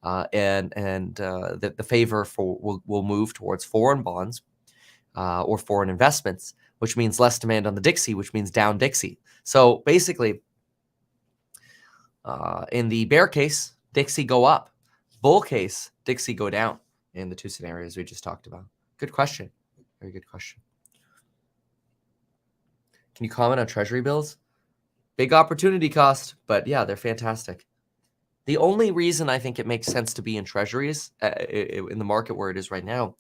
The favor will move towards foreign bonds or foreign investments, which means less demand on the Dixie, which means down Dixie. So basically, in the bear case, Dixie go up. Bull case, Dixie go down in the two scenarios we just talked about. Good question. Very good question. Can you comment on treasury bills? Big opportunity cost, but yeah, they're fantastic. The only reason I think it makes sense to be in treasuries in the market where it is right now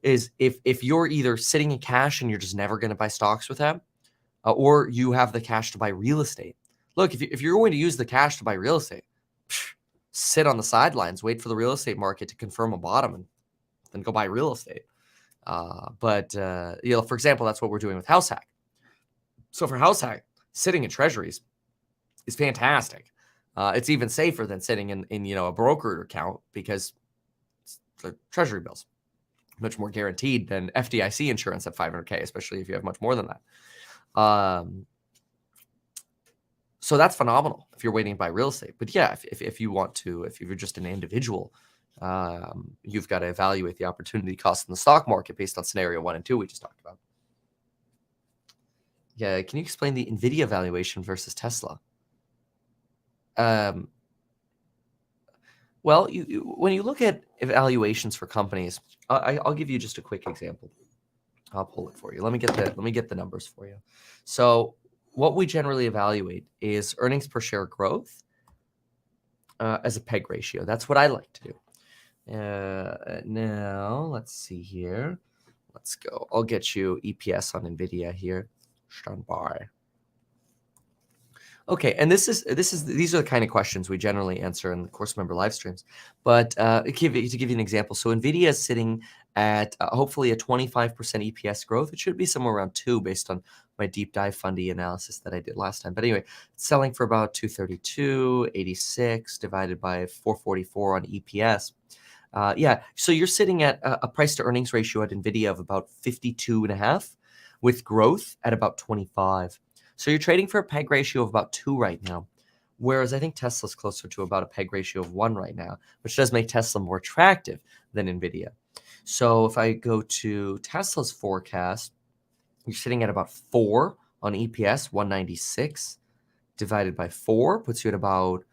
is if you're either sitting in cash and you're just never going to buy stocks with that, or you have the cash to buy real estate. Look, if you're going to use the cash to buy real estate, sit on the sidelines, wait for the real estate market to confirm a bottom, and then go buy real estate. But for example, that's what we're doing with House Hack. So for House Hack, sitting in treasuries is fantastic. It's even safer than sitting in a brokered account because it's the treasury bills, much more guaranteed than FDIC insurance at 500K, especially if you have much more than that. So that's phenomenal if you're waiting to buy real estate. But yeah, if you want to, if you're just an individual, you've got to evaluate the opportunity cost in the stock market based on scenario 1 and 2 we just talked about. Yeah, can you explain the NVIDIA valuation versus Tesla? Well, when you look at evaluations for companies, I'll give you just a quick example. I'll pull it for you. Let me get the numbers for you. So what we generally evaluate is earnings per share growth as a PEG ratio. That's what I like to do. Now let's see here. Let's go. I'll get you EPS on NVIDIA here. Stand by. Okay, and these are the kind of questions we generally answer in the course member live streams. But to give you an example, so NVIDIA is sitting at hopefully a 25% EPS growth. It should be somewhere around 2 based on my deep dive fundy analysis that I did last time. But anyway, it's selling for about 232.86 divided by 444 on EPS. Yeah, so you're sitting at a price to earnings ratio at NVIDIA of about 52.5 with growth at about 25. So you're trading for a PEG ratio of about 2 right now, whereas I think Tesla's closer to about a PEG ratio of 1 right now, which does make Tesla more attractive than NVIDIA. So if I go to Tesla's forecast, you're sitting at about 4 on EPS, 196 divided by 4 puts you at about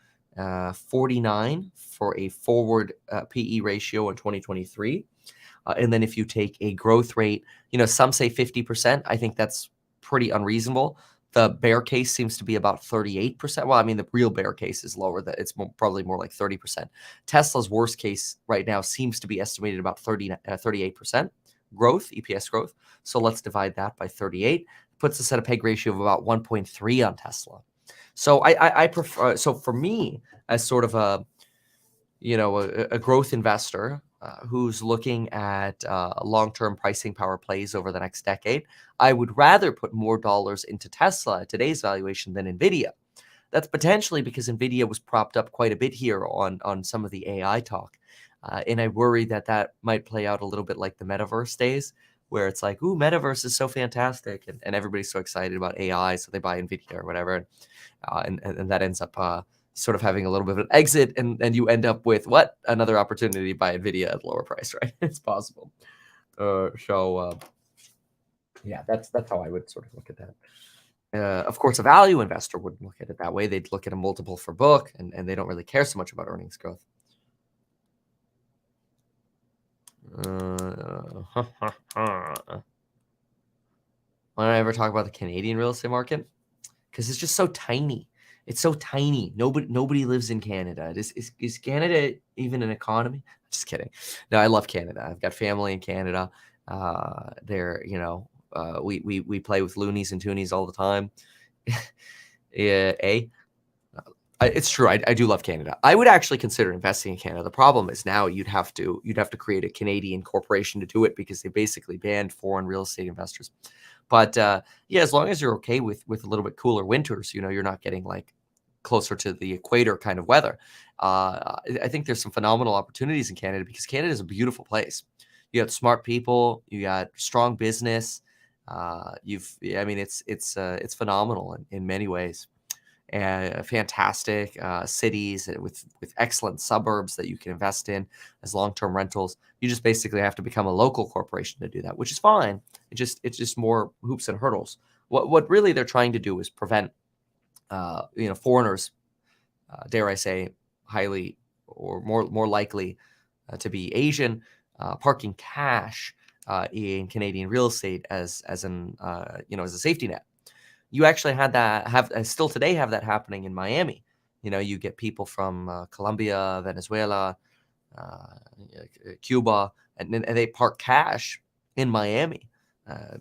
49 for a forward PE ratio in 2023. And then if you take a growth rate, some say 50%. I think that's pretty unreasonable. The bear case seems to be about 38%. Well, I mean, the real bear case is lower. That it's probably more like 30%. Tesla's worst case right now seems to be estimated about 38% growth, EPS growth. So let's divide that by 38. Puts us at a PEG ratio of about 1.3 on Tesla. So I prefer. So for me, as sort of a growth investor who's looking at long-term pricing power plays over the next decade, I would rather put more dollars into Tesla at today's valuation than NVIDIA. That's potentially because NVIDIA was propped up quite a bit here on some of the AI talk. And I worry that might play out a little bit like the metaverse days, where it's like, ooh, metaverse is so fantastic. And everybody's so excited about AI, so they buy NVIDIA or whatever. And that ends up sort of having a little bit of an exit, and you end up with what? Another opportunity to buy NVIDIA at lower price, right? It's possible. Yeah, that's how I would sort of look at that. Of course, a value investor wouldn't look at it that way. They'd look at a multiple for book, and they don't really care so much about earnings growth. Why don't I ever talk about the Canadian real estate market? Because it's just so tiny. It's so tiny. Nobody lives in Canada. Is Canada even an economy? Just kidding. No, I love Canada. I've got family in Canada. We play with loonies and toonies all the time. It's true. I do love Canada. I would actually consider investing in Canada. The problem is now you'd have to create a Canadian corporation to do it because they basically banned foreign real estate investors. But yeah, as long as you're okay with a little bit cooler winters, you're not getting like closer to the equator kind of weather. I think there's some phenomenal opportunities in Canada because Canada is a beautiful place. You got smart people, you got strong business. It's phenomenal in many ways. Fantastic cities with excellent suburbs that you can invest in as long-term rentals. You just basically have to become a local corporation to do that, which is fine. It's just more hoops and hurdles. What really they're trying to do is prevent foreigners, dare I say, highly or more likely to be Asian, parking cash in Canadian real estate as a safety net. You actually still today have that happening in Miami. You get people from Colombia, Venezuela, Cuba, and they park cash in Miami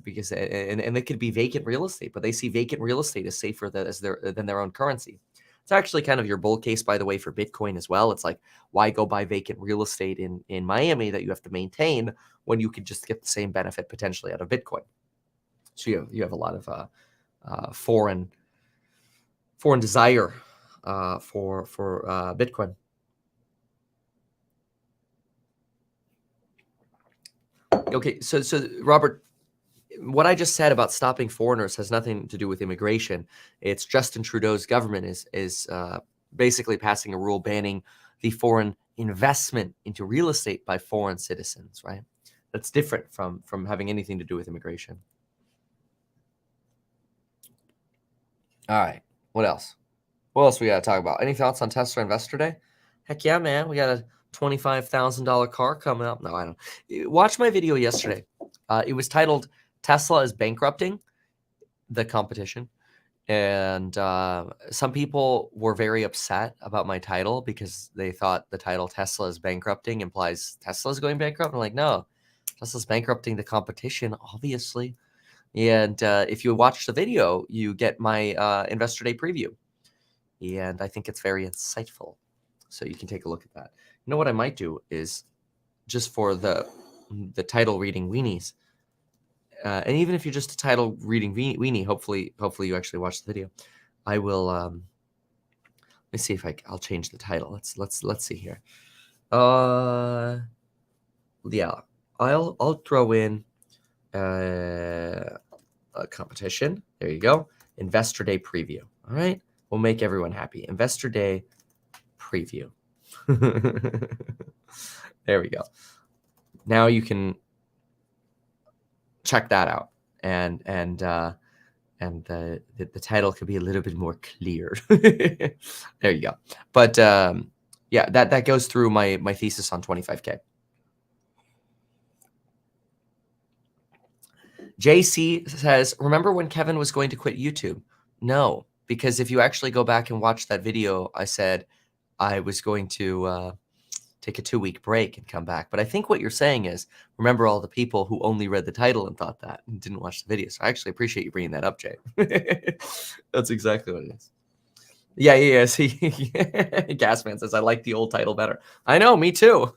because and it could be vacant real estate, but they see vacant real estate as safer than their own currency. It's actually kind of your bull case, by the way, for Bitcoin as well. It's like, why go buy vacant real estate in Miami that you have to maintain when you could just get the same benefit potentially out of Bitcoin? So you have a lot of foreign desire for Bitcoin. Okay, so Robert, what I just said about stopping foreigners has nothing to do with immigration. It's Justin Trudeau's government is basically passing a rule banning the foreign investment into real estate by foreign citizens, right? That's different from having anything to do with immigration. All right, what else? What else we got to talk about? Any thoughts on Tesla Investor Day? Heck yeah, man. We got a $25,000 car coming up. No, I don't. Watch my video yesterday. It was titled Tesla is Bankrupting the Competition. And some people were very upset about my title because they thought the title Tesla is Bankrupting implies Tesla's going bankrupt. I'm like, no, Tesla's bankrupting the competition, obviously. And if you watch the video, you get my Investor Day preview. And I think it's very insightful. So you can take a look at that. You know what I might do is just for the title reading weenies, and even if you're just a title reading weenie, hopefully you actually watch the video. I will. Let me see if I'll change the title. Let's see here. Yeah, I'll throw in a competition. There you go. Investor Day preview. All right. We'll make everyone happy. Investor Day preview. There we go. Now you can check that out, and the title could be a little bit more clear. There you go. But yeah, that goes through my thesis on 25K. JC says, remember when Kevin was going to quit YouTube? No, because if you actually go back and watch that video, I said I was going to take a 2-week break and come back. But I think what you're saying is, remember all the people who only read the title and thought that and didn't watch the video. So I actually appreciate you bringing that up, Jay. That's exactly what it is. Yeah. See, Gasman says, I like the old title better. I know, me too.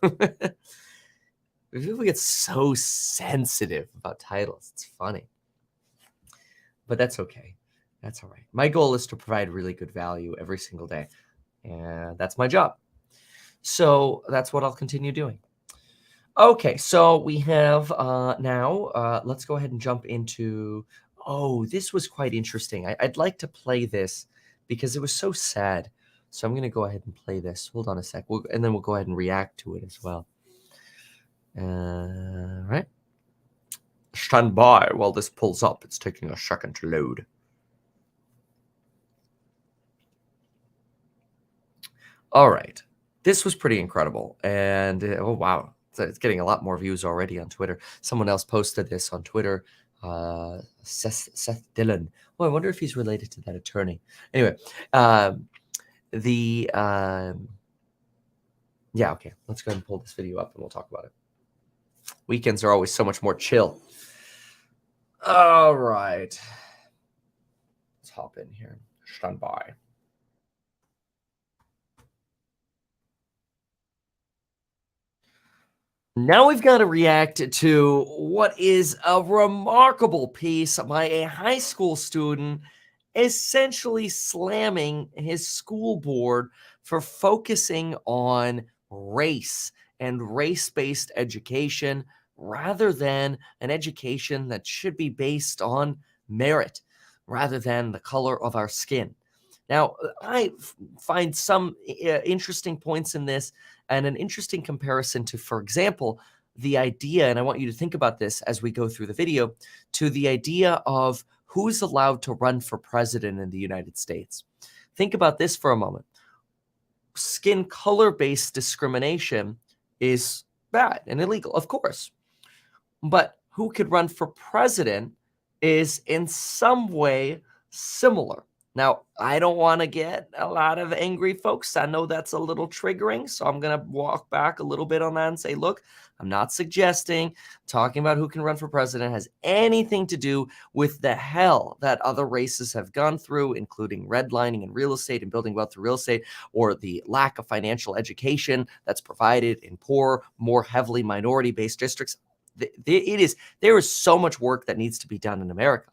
People get so sensitive about titles. It's funny. But that's okay. That's all right. My goal is to provide really good value every single day. And that's my job. So that's what I'll continue doing. Okay, so we have now, let's go ahead and jump into, this was quite interesting. I'd like to play this because it was so sad. So I'm going to go ahead and play this. Hold on a sec. And then we'll go ahead and react to it as well. Right. Stand by while this pulls up. It's taking a second to load. All right. This was pretty incredible. And oh, wow. It's getting a lot more views already on Twitter. Someone else posted this on Twitter. Seth Dillon. Well, I wonder if he's related to that attorney. Anyway, yeah, okay. Let's go ahead and pull this video up and we'll talk about it. Weekends are always so much more chill. All right. Let's hop in here. Stand by. Now we've got to react to what is a remarkable piece by a high school student essentially slamming his school board for focusing on race and race-based education rather than an education that should be based on merit rather than the color of our skin. Now, I find some interesting points in this and an interesting comparison to, for example, the idea, and I want you to think about this as we go through the video, to the idea of who's allowed to run for president in the United States. Think about this for a moment. Skin color-based discrimination is bad and illegal, of course. But who could run for president is in some way similar. Now, I don't want to get a lot of angry folks. I know that's a little triggering, so I'm going to walk back a little bit on that and say, look, I'm not suggesting talking about who can run for president has anything to do with the hell that other races have gone through, including redlining in real estate and building wealth through real estate, or the lack of financial education that's provided in poor, more heavily minority-based districts. There is so much work that needs to be done in America.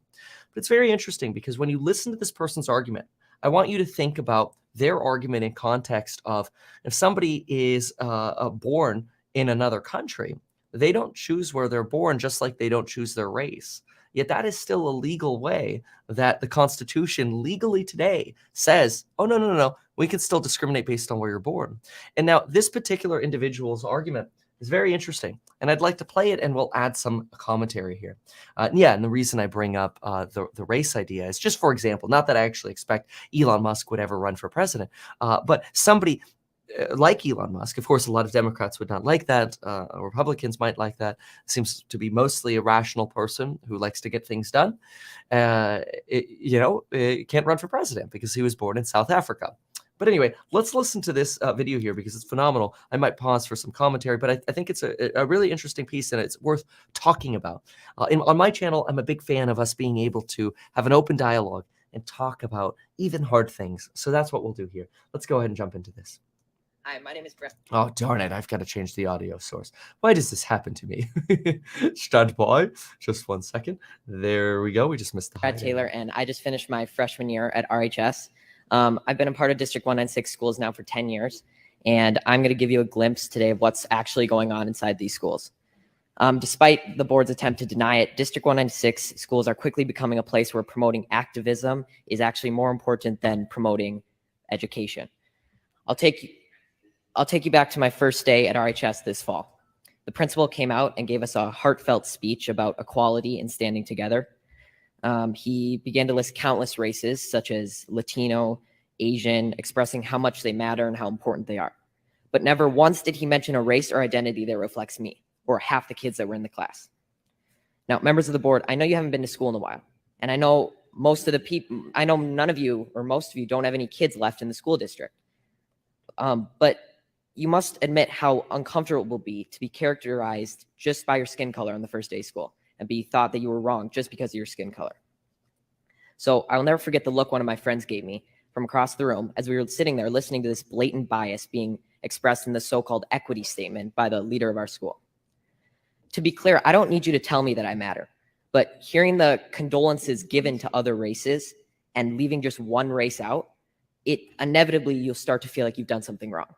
But it's very interesting because when you listen to this person's argument I want you to think about their argument in context of if somebody is born in another country, they don't choose where they're born, just like they don't choose their race. Yet that is still a legal way that the Constitution legally today says, oh, no, no, no, no, we can still discriminate based on where you're born. And now this particular individual's argument is very interesting, and I'd like to play it, and we'll add some commentary here. And the reason I bring up the race idea is just for example, not that I actually expect Elon Musk would ever run for president, but somebody like Elon Musk. Of course, a lot of Democrats would not like that. Republicans might like that. Seems to be mostly a rational person who likes to get things done. Can't run for president because he was born in South Africa. But anyway, let's listen to this video here because it's phenomenal. I might pause for some commentary, but I think it's a really interesting piece and it's worth talking about. On my channel, I'm a big fan of us being able to have an open dialogue and talk about even hard things. So that's what we'll do here. Let's go ahead and jump into this. Hi, my name is Brett. Oh, darn it. I've got to change the audio source. Why does this happen to me? Stand by. Just 1 second. There we go. We just missed the Brett Taylor, and I just finished my freshman year at RHS. I've been a part of District 196 schools now for 10 years, and I'm going to give you a glimpse today of what's actually going on inside these schools. Despite the board's attempt to deny it, District 196 schools are quickly becoming a place where promoting activism is actually more important than promoting education. I'll take you back to my first day at RHS this fall. The principal came out and gave us a heartfelt speech about equality and standing together. He began to list countless races, such as Latino, Asian, expressing how much they matter and how important they are. But never once did he mention a race or identity that reflects me, or half the kids that were in the class. Now, members of the board, I know you haven't been to school in a while, and I know none of you, or most of you, don't have any kids left in the school district. But you must admit how uncomfortable it will be to be characterized just by your skin color on the first day of school and be thought that you were wrong just because of your skin color. So I'll never forget the look one of my friends gave me from across the room as we were sitting there listening to this blatant bias being expressed in the so-called equity statement by the leader of our school. To be clear, I don't need you to tell me that I matter, but hearing the condolences given to other races and leaving just one race out, inevitably you'll start to feel like you've done something wrong.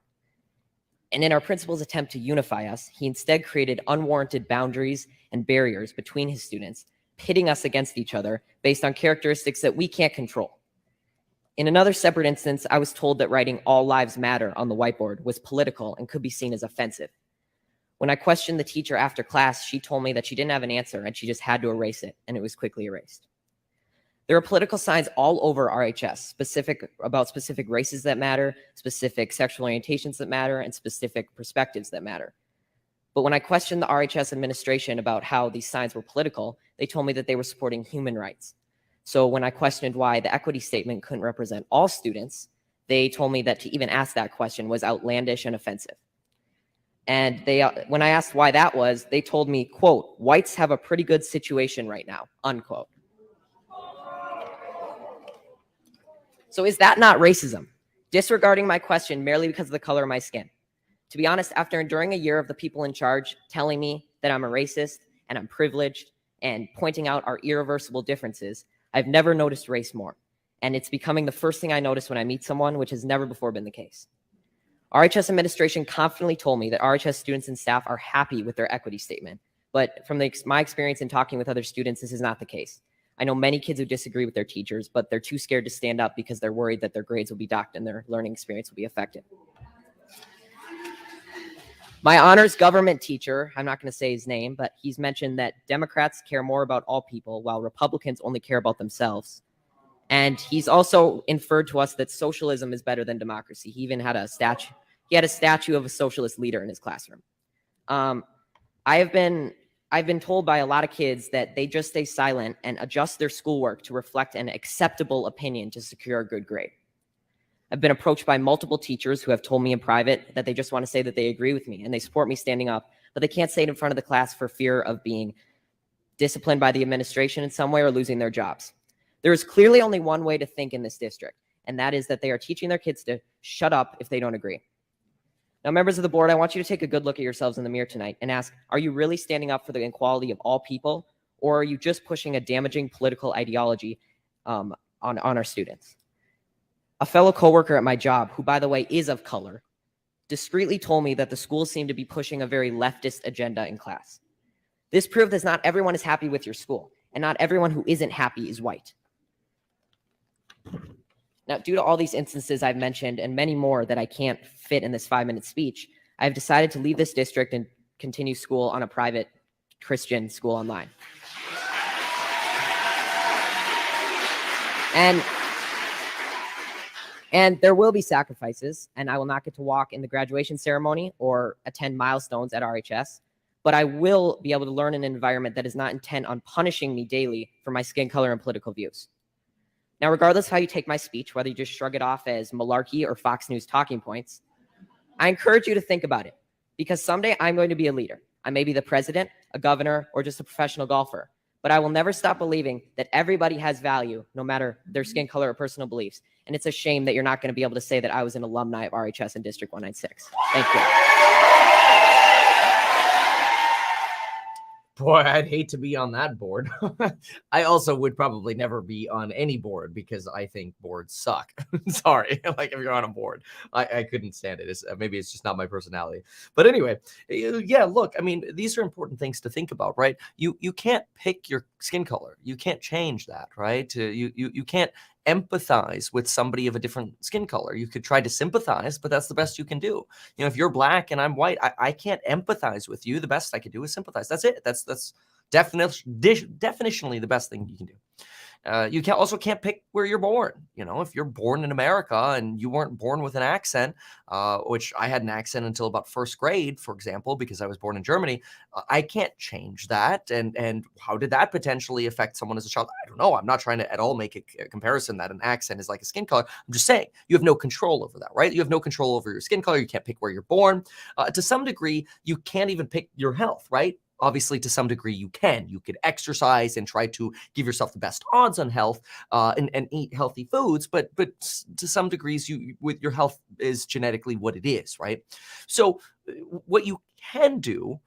And in our principal's attempt to unify us, he instead created unwarranted boundaries and barriers between his students, pitting us against each other based on characteristics that we can't control. In another separate instance, I was told that writing "All Lives Matter" on the whiteboard was political and could be seen as offensive. When I questioned the teacher after class, she told me that she didn't have an answer and she just had to erase it, and it was quickly erased. There are political signs all over RHS, about specific races that matter, specific sexual orientations that matter, and specific perspectives that matter. But when I questioned the RHS administration about how these signs were political, they told me that they were supporting human rights. So when I questioned why the equity statement couldn't represent all students, they told me that to even ask that question was outlandish and offensive. And when I asked why that was, they told me, quote, "Whites have a pretty good situation right now," unquote. So is that not racism? Disregarding my question merely because of the color of my skin? To be honest, after enduring a year of the people in charge telling me that I'm a racist and I'm privileged and pointing out our irreversible differences, I've never noticed race more. And it's becoming the first thing I notice when I meet someone, which has never before been the case. RHS administration confidently told me that RHS students and staff are happy with their equity statement. But from my experience in talking with other students, this is not the case. I know many kids who disagree with their teachers, but they're too scared to stand up because they're worried that their grades will be docked and their learning experience will be affected. My honors government teacher, I'm not going to say his name, but he's mentioned that Democrats care more about all people while Republicans only care about themselves. And he's also inferred to us that socialism is better than democracy. He even had a statue. He had a statue of a socialist leader in his classroom. I've been told by a lot of kids that they just stay silent and adjust their schoolwork to reflect an acceptable opinion to secure a good grade. I've been approached by multiple teachers who have told me in private that they just want to say that they agree with me and they support me standing up, but they can't say it in front of the class for fear of being disciplined by the administration in some way or losing their jobs. There is clearly only one way to think in this district, and that is that they are teaching their kids to shut up if they don't agree. Now, members of the board, I want you to take a good look at yourselves in the mirror tonight and ask, are you really standing up for the equality of all people, or are you just pushing a damaging political ideology on our students? A fellow coworker at my job, who by the way is of color, discreetly told me that the school seemed to be pushing a very leftist agenda in class. This proved that not everyone is happy with your school, and not everyone who isn't happy is white. Now, due to all these instances I've mentioned and many more that I can't fit in this 5-minute speech, I've decided to leave this district and continue school on a private Christian school online. And there will be sacrifices, and I will not get to walk in the graduation ceremony or attend milestones at RHS, but I will be able to learn in an environment that is not intent on punishing me daily for my skin color and political views. Now, regardless of how you take my speech, whether you just shrug it off as malarkey or Fox News talking points, I encourage you to think about it, because someday I'm going to be a leader. I may be the president, a governor, or just a professional golfer, but I will never stop believing that everybody has value, no matter their skin color or personal beliefs. And it's a shame that you're not going to be able to say that I was an alumni of RHS in District 196. Thank you. Boy, I'd hate to be on that board. I also would probably never be on any board because I think boards suck. Sorry, like if you're on a board, I couldn't stand it. Maybe it's just not my personality. But anyway, yeah, look, I mean, these are important things to think about, right? You can't pick your skin color. You can't change that, right? You can't empathize with somebody of a different skin color. You could try to sympathize, but that's the best you can do. You know, if you're black and I'm white, I can't empathize with you. The best I can do is sympathize. That's it. That's definitionally the best thing you can do. You also can't pick where you're born. You know, if you're born in America and you weren't born with an accent, which I had an accent until about first grade, for example, because I was born in Germany, I can't change that. And how did that potentially affect someone as a child? I don't know. I'm not trying to at all make a comparison that an accent is like a skin color. I'm just saying you have no control over that, right? You have no control over your skin color. You can't pick where you're born. To some degree, you can't even pick your health, right? Obviously, to some degree, you can. You could exercise and try to give yourself the best odds on health and eat healthy foods. But to some degrees, with your health is genetically what it is, right? So what you can do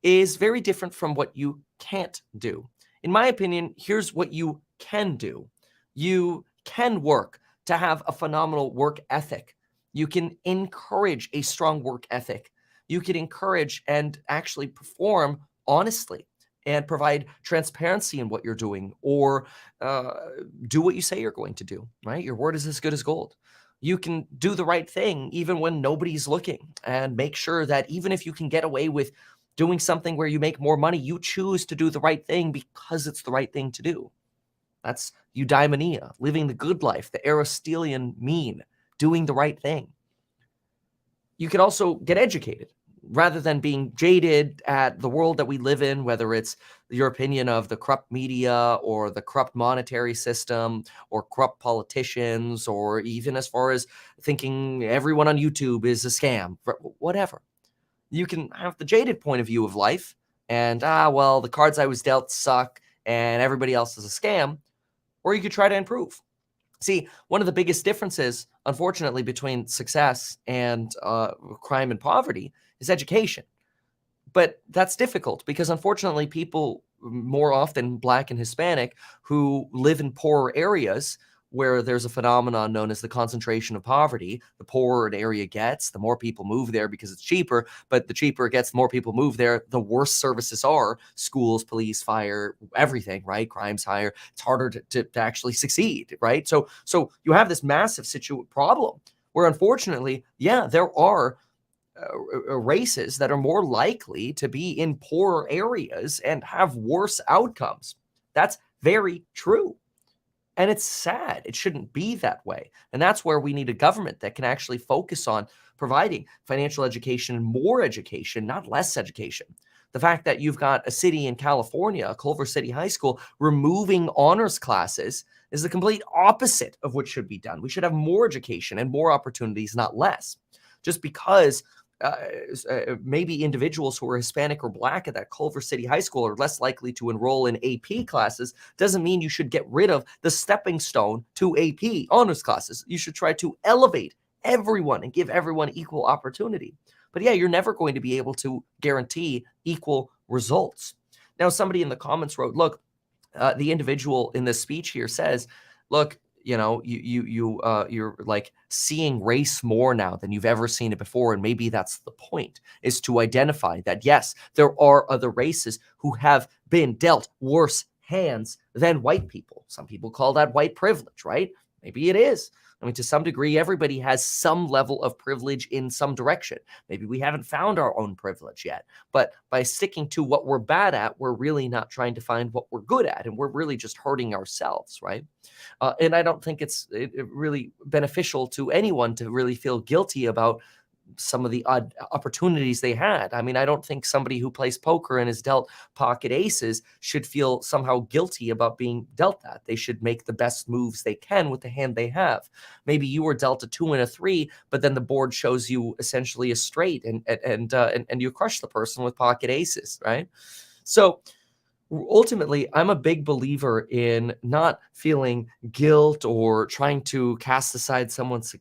is very different from what you can't do. In my opinion, here's what you can do. You can work to have a phenomenal work ethic. You can encourage a strong work ethic. You can encourage and actually perform honestly and provide transparency in what you're doing, or do what you say you're going to do, right? Your word is as good as gold. You can do the right thing even when nobody's looking, and make sure that even if you can get away with doing something where you make more money, you choose to do the right thing because it's the right thing to do. That's eudaimonia, living the good life, the Aristotelian mean, doing the right thing. You can also get educated. Rather than being jaded at the world that we live in, whether it's your opinion of the corrupt media or the corrupt monetary system or corrupt politicians, or even as far as thinking everyone on YouTube is a scam, whatever. You can have the jaded point of view of life and, well, the cards I was dealt suck and everybody else is a scam, or you could try to improve. See, one of the biggest differences, unfortunately, between success and crime and poverty is education. But that's difficult because, unfortunately, people more often, Black and Hispanic, who live in poorer areas where there's a phenomenon known as the concentration of poverty. The poorer an area gets, the more people move there because it's cheaper, but the cheaper it gets, the more people move there, the worse services are. Schools, police, fire, everything, right? Crime's higher. It's harder to actually succeed, right? So you have this massive problem where, unfortunately, yeah, there are races that are more likely to be in poorer areas and have worse outcomes. That's very true. And it's sad. It shouldn't be that way. And that's where we need a government that can actually focus on providing financial education and more education, not less education. The fact that you've got a city in California, Culver City High School, removing honors classes is the complete opposite of what should be done. We should have more education and more opportunities, not less. Just because maybe individuals who are Hispanic or Black at that Culver City High School are less likely to enroll in AP classes doesn't mean you should get rid of the stepping stone to AP honors classes. You should try to elevate everyone and give everyone equal opportunity. But yeah, you're never going to be able to guarantee equal results. Now, somebody in the comments wrote, look, the individual in this speech here says, look, you're like seeing race more now than you've ever seen it before, and maybe that's the point, is to identify that yes, there are other races who have been dealt worse hands than white people. Some people call that white privilege, right? Maybe it is. I mean, to some degree, everybody has some level of privilege in some direction. Maybe we haven't found our own privilege yet, but by sticking to what we're bad at, we're really not trying to find what we're good at, and we're really just hurting ourselves, right? And I don't think it's really beneficial to anyone to really feel guilty about some of the odd opportunities they had. I mean, I don't think somebody who plays poker and is dealt pocket aces should feel somehow guilty about being dealt that. They should make the best moves they can with the hand they have. Maybe you were dealt a 2 and a 3, but then the board shows you essentially a straight, and you crush the person with pocket aces, right? So ultimately, I'm a big believer in not feeling guilt or trying to cast aside someone's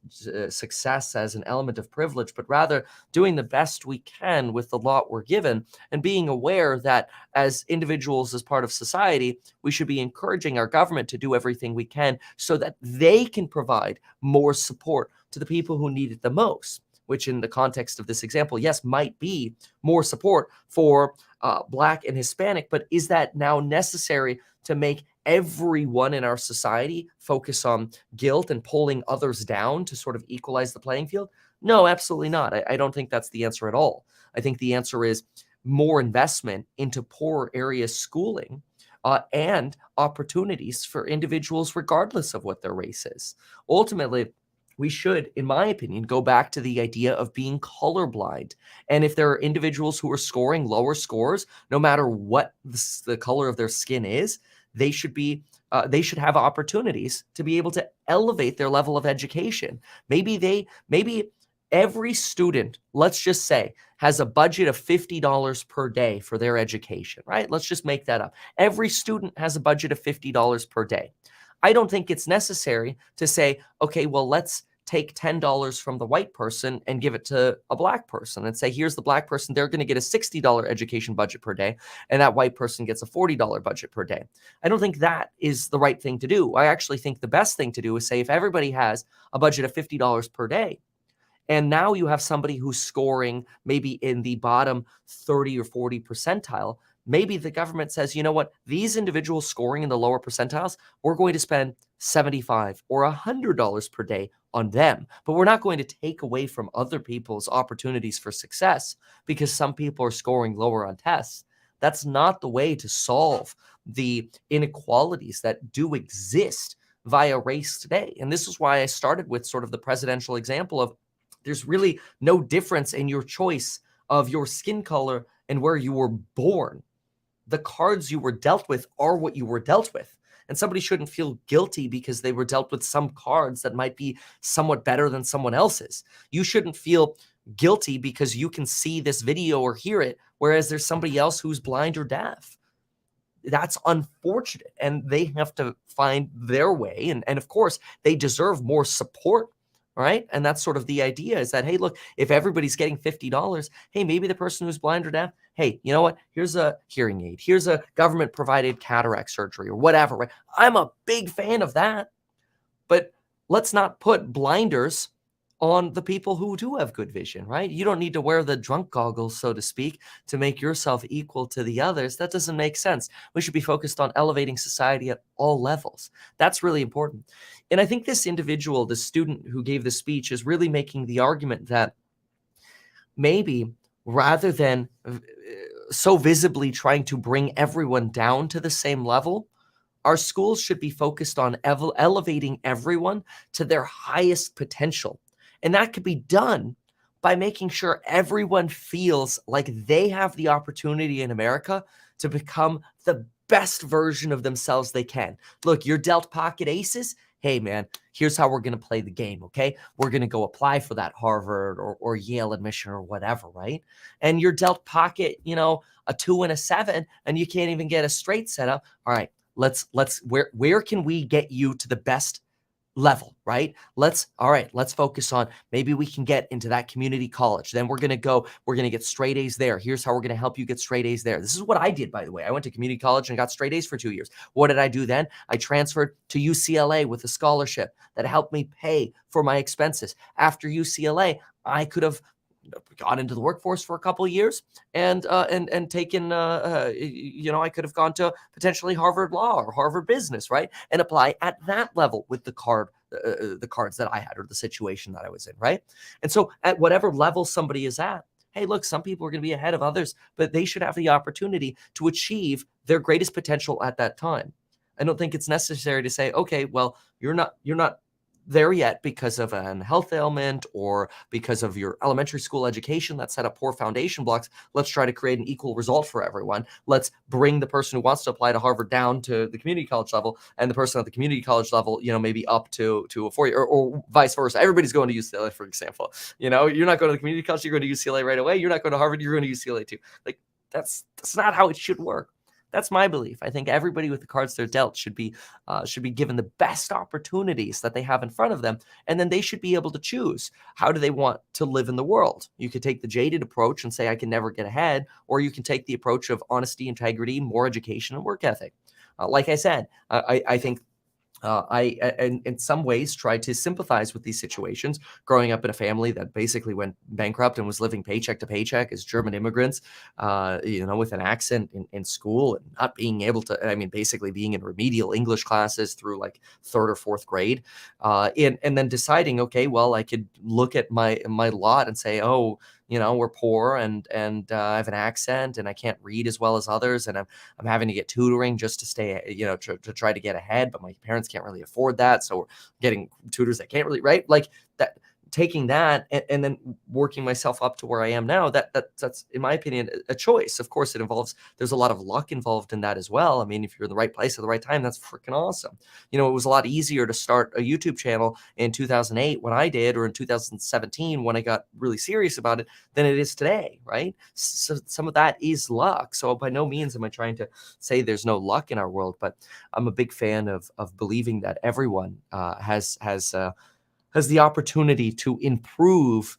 success as an element of privilege, but rather doing the best we can with the lot we're given, and being aware that as individuals, as part of society, we should be encouraging our government to do everything we can so that they can provide more support to the people who need it the most, which in the context of this example, yes, might be more support for Black and Hispanic, but is that now necessary to make everyone in our society focus on guilt and pulling others down to sort of equalize the playing field? No, absolutely not. I don't think that's the answer at all. I think the answer is more investment into poorer areas schooling and opportunities for individuals regardless of what their race is. Ultimately, we should, in my opinion, go back to the idea of being colorblind. And if there are individuals who are scoring lower scores, no matter what the color of their skin is, they should have opportunities to be able to elevate their level of education. Maybe every student, let's just say, has a budget of $50 per day for their education, right? Let's just make that up. Every student has a budget of $50 per day. I don't think it's necessary to say, okay, well, let's take $10 from the white person and give it to a Black person and say, here's the Black person, they're going to get a $60 education budget per day, and that white person gets a $40 budget per day. I don't think that is the right thing to do. I actually think the best thing to do is say, if everybody has a budget of $50 per day, and now you have somebody who's scoring maybe in the bottom 30 or 40 percentile, maybe the government says, you know what, these individuals scoring in the lower percentiles, we're going to spend $75 or $100 per day on them. But we're not going to take away from other people's opportunities for success because some people are scoring lower on tests. That's not the way to solve the inequalities that do exist via race today. And this is why I started with sort of the presidential example of there's really no difference in your choice of your skin color and where you were born. The cards you were dealt with are what you were dealt with. And somebody shouldn't feel guilty because they were dealt with some cards that might be somewhat better than someone else's. You shouldn't feel guilty because you can see this video or hear it, whereas there's somebody else who's blind or deaf. That's unfortunate, and they have to find their way. And of course, they deserve more support, right? And that's sort of the idea, is that, hey, look, if everybody's getting $50, hey, maybe the person who's blind or deaf, hey, you know what? Here's a hearing aid. Here's a government-provided cataract surgery or whatever, right? I'm a big fan of that. But let's not put blinders on the people who do have good vision, right? You don't need to wear the drunk goggles, so to speak, to make yourself equal to the others. That doesn't make sense. We should be focused on elevating society at all levels. That's really important. And I think this individual, the student who gave the speech, is really making the argument that maybe rather than so visibly trying to bring everyone down to the same level, our schools should be focused on elevating everyone to their highest potential. And that could be done by making sure everyone feels like they have the opportunity in America to become the best version of themselves they can. Look, you're dealt pocket aces. Hey, man, here's how we're going to play the game, okay? We're going to go apply for that Harvard or Yale admission or whatever, right? And you're dealt pocket, a 2 and a 7, and you can't even get a straight setup. All right, where can we get you to the best level, right? All right, let's focus on maybe we can get into that community college. Then we're going to get straight A's there. Here's how we're going to help you get straight A's there. This is what I did, by the way. I went to community college and got straight A's for 2 years. What did I do then? I transferred to UCLA with a scholarship that helped me pay for my expenses. After UCLA, I could have got into the workforce for a couple of years and taken I could have gone to potentially Harvard Law or Harvard Business, right, and apply at that level with the cards that I had or the situation that I was in, right? And so at whatever level somebody is at, hey, look, some people are going to be ahead of others, but they should have the opportunity to achieve their greatest potential at that time. I don't think it's necessary to say, okay, well, you're not there yet because of an health ailment or because of your elementary school education that set up poor foundation blocks. Let's try to create an equal result for everyone. Let's bring the person who wants to apply to Harvard down to the community college level, and the person at the community college level, maybe up to a 4-year or vice versa. Everybody's going to UCLA, for example. You're not going to the community college, you're going to UCLA right away. You're not going to Harvard, you're going to UCLA too. Like that's not how it should work. That's my belief. I think everybody with the cards they're dealt should be given the best opportunities that they have in front of them, and then they should be able to choose how do they want to live in the world. You could take the jaded approach and say I can never get ahead, or you can take the approach of honesty, integrity, more education, and work ethic. Like I said, I think in some ways, tried to sympathize with these situations. Growing up in a family that basically went bankrupt and was living paycheck to paycheck as German immigrants, with an accent in school and not being able to, basically being in remedial English classes through like 3rd or 4th grade, and then deciding, okay, well, I could look at my lot and say, oh, we're poor and I have an accent and I can't read as well as others. And I'm having to get tutoring just to stay, to try to get ahead, but my parents can't really afford that. So we're getting tutors that can't really, right? Like that, taking that and then working myself up to where I am now, that's in my opinion, a choice. Of course, there's a lot of luck involved in that as well. I mean, if you're in the right place at the right time, that's freaking awesome. It was a lot easier to start a YouTube channel in 2008 when I did, or in 2017 when I got really serious about it, than it is today, right? So some of that is luck. So by no means am I trying to say there's no luck in our world, but I'm a big fan of believing that everyone has the opportunity to improve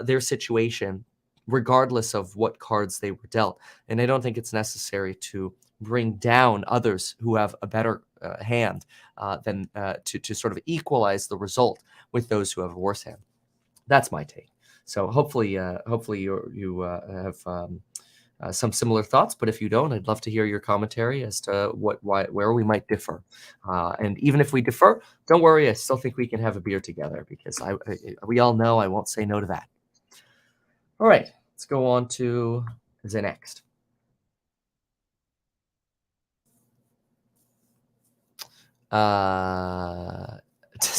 their situation, regardless of what cards they were dealt. And I don't think it's necessary to bring down others who have a better hand than to sort of equalize the result with those who have a worse hand. That's my take. So hopefully you have some similar thoughts, but if you don't, I'd love to hear your commentary as to where we might differ. And even if we differ, don't worry, I still think we can have a beer together, because we all know I won't say no to that. All right, let's go on to the next. Does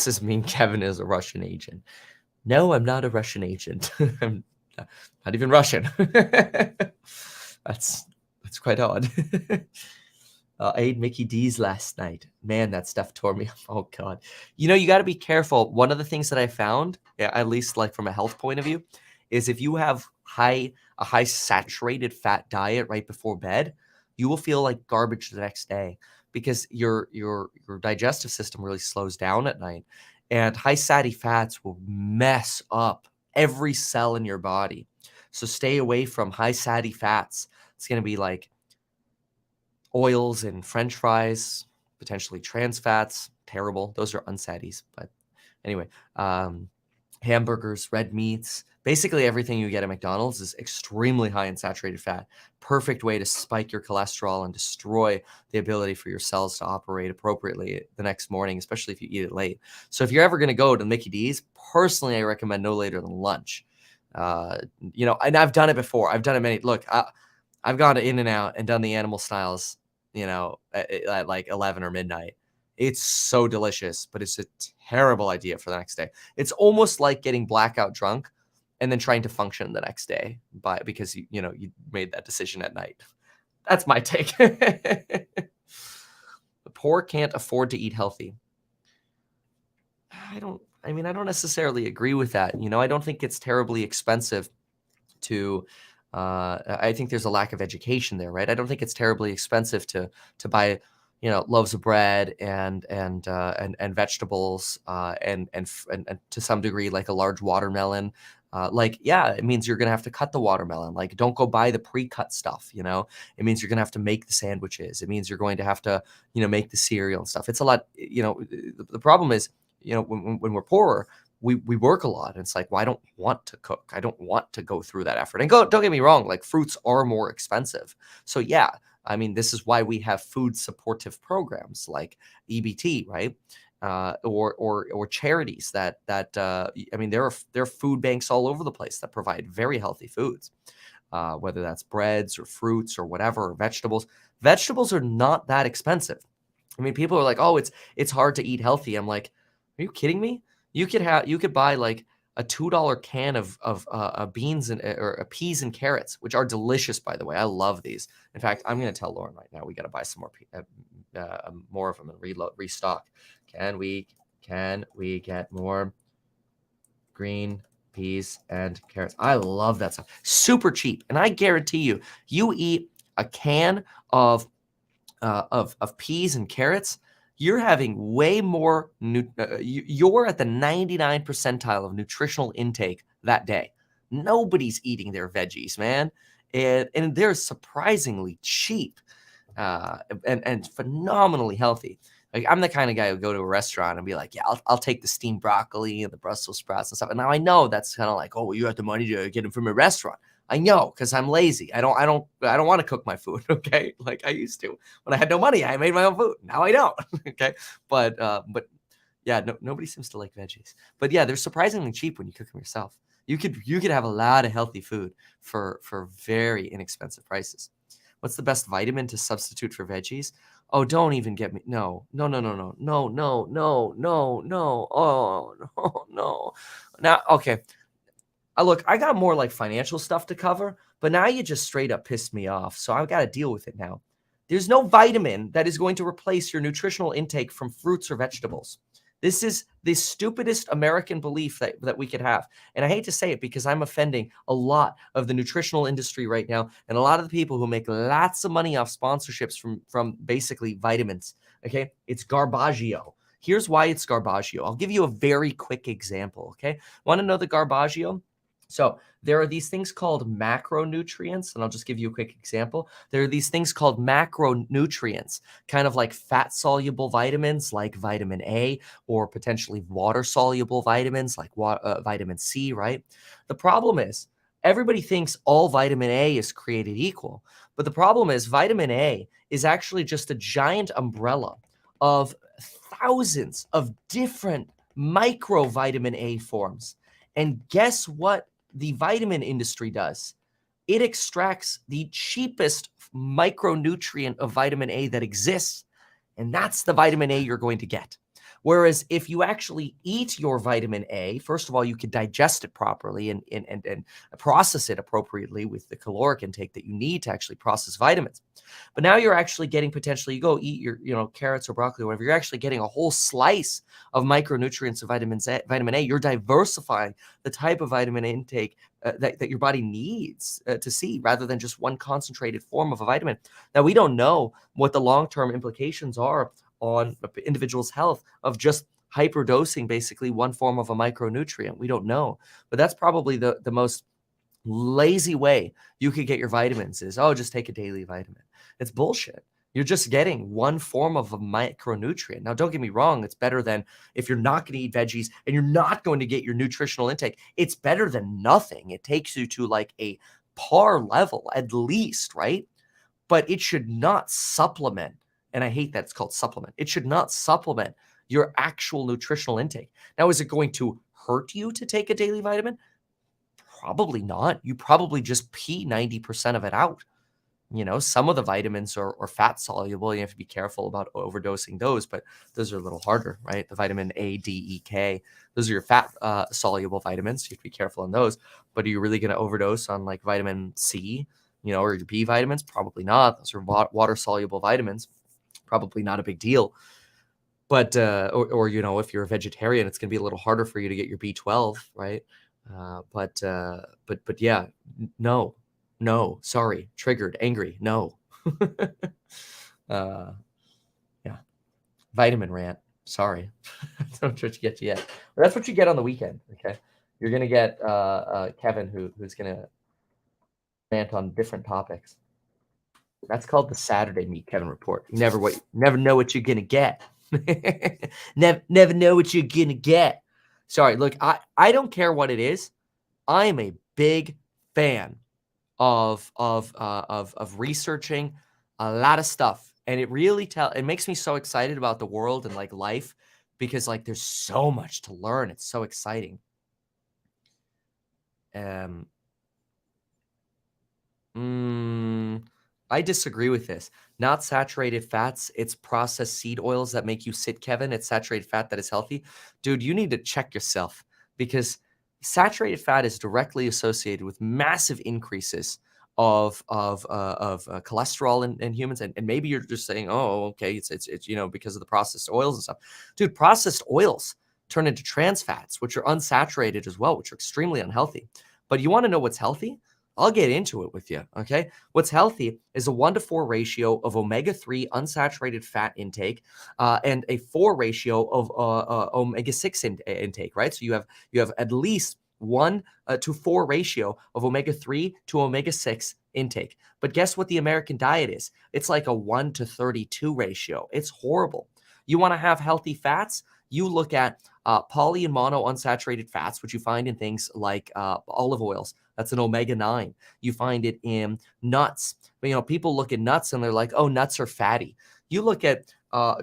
this mean Kevin is a Russian agent? No, I'm not a Russian agent. I'm not even Russian. That's quite odd. I ate Mickey D's last night. Man, that stuff tore me up. Oh God. You got to be careful. One of the things that I found, at least like from a health point of view, is if you have a high saturated fat diet right before bed, you will feel like garbage the next day, because your digestive system really slows down at night, and high satty fats will mess up every cell in your body. So stay away from high satty fats. It's going to be like oils and French fries, potentially trans fats. Terrible. Those are unsatties. But anyway, hamburgers, red meats, basically everything you get at McDonald's is extremely high in saturated fat. Perfect way to spike your cholesterol and destroy the ability for your cells to operate appropriately the next morning, especially if you eat it late. So if you're ever going to go to Mickey D's, personally, I recommend no later than lunch. And I've done it before. I've done it look, I've gone to In-N-Out and done the animal styles, at like 11 or midnight. It's so delicious, but it's a terrible idea for the next day. It's almost like getting blackout drunk and then trying to function the next day because you made that decision at night. That's my take. The poor can't afford to eat healthy. I don't necessarily agree with that. I don't think it's terribly expensive to I think there's a lack of education there, right? I don't think it's terribly expensive to buy, loaves of bread and vegetables, and to some degree like a large watermelon. Yeah, it means you're gonna have to cut the watermelon. Like, don't go buy the pre-cut stuff. It means you're gonna have to make the sandwiches. It means you're going to have to, make the cereal and stuff. It's a lot. The problem is, when we're poorer, we work a lot. And it's like, well, I don't want to cook. I don't want to go through that effort. And don't get me wrong, like fruits are more expensive. So yeah, I mean, this is why we have food supportive programs like EBT, right? Or charities I mean, there are food banks all over the place that provide very healthy foods, whether that's breads or fruits or whatever, or vegetables. Vegetables are not that expensive. I mean, people are like, oh, it's hard to eat healthy. I'm like, are you kidding me? You could buy like a $2 can of beans or peas and carrots, which are delicious, by the way. I love these. In fact, I'm gonna tell Lauren right now we got to buy some more of them and restock. Can we get more green peas and carrots? I love that stuff. Super cheap, and I guarantee you eat a can of peas and carrots, you're having way more. You're at the 99th percentile of nutritional intake that day. Nobody's eating their veggies, man, and they're surprisingly cheap, and phenomenally healthy. Like, I'm the kind of guy who go to a restaurant and be like, yeah, I'll take the steamed broccoli and the Brussels sprouts and stuff. And now I know that's kind of like, oh, well, you have the money to get them from a restaurant. I know, because I'm lazy. I don't want to cook my food. Okay, like I used to when I had no money. I made my own food. Now I don't. Okay, but yeah, nobody seems to like veggies. But yeah, they're surprisingly cheap when you cook them yourself. You could have a lot of healthy food for very inexpensive prices. What's the best vitamin to substitute for veggies? Oh, don't even get me. No. Oh, no. Now, okay. Look, I got more like financial stuff to cover, but now you just straight up pissed me off. So I've got to deal with it now. There's no vitamin that is going to replace your nutritional intake from fruits or vegetables. This is the stupidest American belief that we could have. And I hate to say it because I'm offending a lot of the nutritional industry right now and a lot of the people who make lots of money off sponsorships from basically vitamins. Okay? It's garbaggio. Here's why it's garbaggio. I'll give you a very quick example. Okay? Want to know the garbaggio? So there are these things called macronutrients, and I'll just give you a quick example. There are these things called macronutrients, kind of like fat-soluble vitamins like vitamin A, or potentially water-soluble vitamins like vitamin C, right? The problem is everybody thinks all vitamin A is created equal, but the problem is vitamin A is actually just a giant umbrella of thousands of different micro vitamin A forms. And guess what the vitamin industry does? It extracts the cheapest micronutrient of vitamin A that exists, and that's the vitamin A you're going to get. Whereas if you actually eat your vitamin A, first of all, you could digest it properly and process it appropriately with the caloric intake that you need to actually process vitamins. But now you're actually getting potentially, you go eat your carrots or broccoli or whatever, you're actually getting a whole slice of micronutrients of vitamin A. You're diversifying the type of vitamin intake that your body needs to see, rather than just one concentrated form of a vitamin. Now, we don't know what the long-term implications are on individual's health of just hyperdosing basically one form of a micronutrient. We don't know, but that's probably the most lazy way you could get your vitamins is, oh, just take a daily vitamin. It's bullshit. You're just getting one form of a micronutrient. Now, don't get me wrong. It's better than if you're not going to eat veggies and you're not going to get your nutritional intake. It's better than nothing. It takes you to like a par level at least, right? But it should not supplement. And I hate that it's called supplement. It should not supplement your actual nutritional intake. Now, is it going to hurt you to take a daily vitamin? Probably not. You probably just pee 90% of it out. Some of the vitamins are fat soluble. You have to be careful about overdosing those, but those are a little harder, right? The vitamin A, D, E, K, those are your fat soluble vitamins. You have to be careful on those. But are you really going to overdose on like vitamin C, or your B vitamins? Probably not. Those are water soluble vitamins. Probably not a big deal. But or if you're a vegetarian, it's going to be a little harder for you to get your B12, right? But yeah, no, sorry, triggered, angry, no. uh, Vitamin rant. Sorry. That's not what you get yet. But that's what you get on the weekend. Okay. You're gonna get Kevin who's gonna rant on different topics. That's called the Saturday Meet Kevin Report. You never know what you're gonna get. never know what you're gonna get. Sorry, look, I don't care what it is. I am a big fan of researching a lot of stuff, and it makes me so excited about the world and like life because like there's so much to learn. It's so exciting. Um, I disagree with this. Not saturated fats, it's processed seed oils that make you sick, Kevin. It's saturated fat that is healthy. Dude, you need to check yourself because saturated fat is directly associated with massive increases of cholesterol in humans. And maybe you're just saying, oh, okay, it's because of the processed oils and stuff. Dude, processed oils turn into trans fats, which are unsaturated as well, which are extremely unhealthy. But you want to know what's healthy? I'll get into it with you, okay? What's healthy is a 1-to-4 ratio of omega-3 unsaturated fat intake and a 4 ratio of omega-6 intake, right? So you have at least 1-to-4 ratio of omega-3 to omega-6 intake. But guess what the American diet is? It's like a 1-to-32 ratio. It's horrible. You want to have healthy fats? You look at poly and mono unsaturated fats, which you find in things like olive oils. That's an omega-9. You find it in nuts. People look at nuts and they're like, oh, nuts are fatty. You look at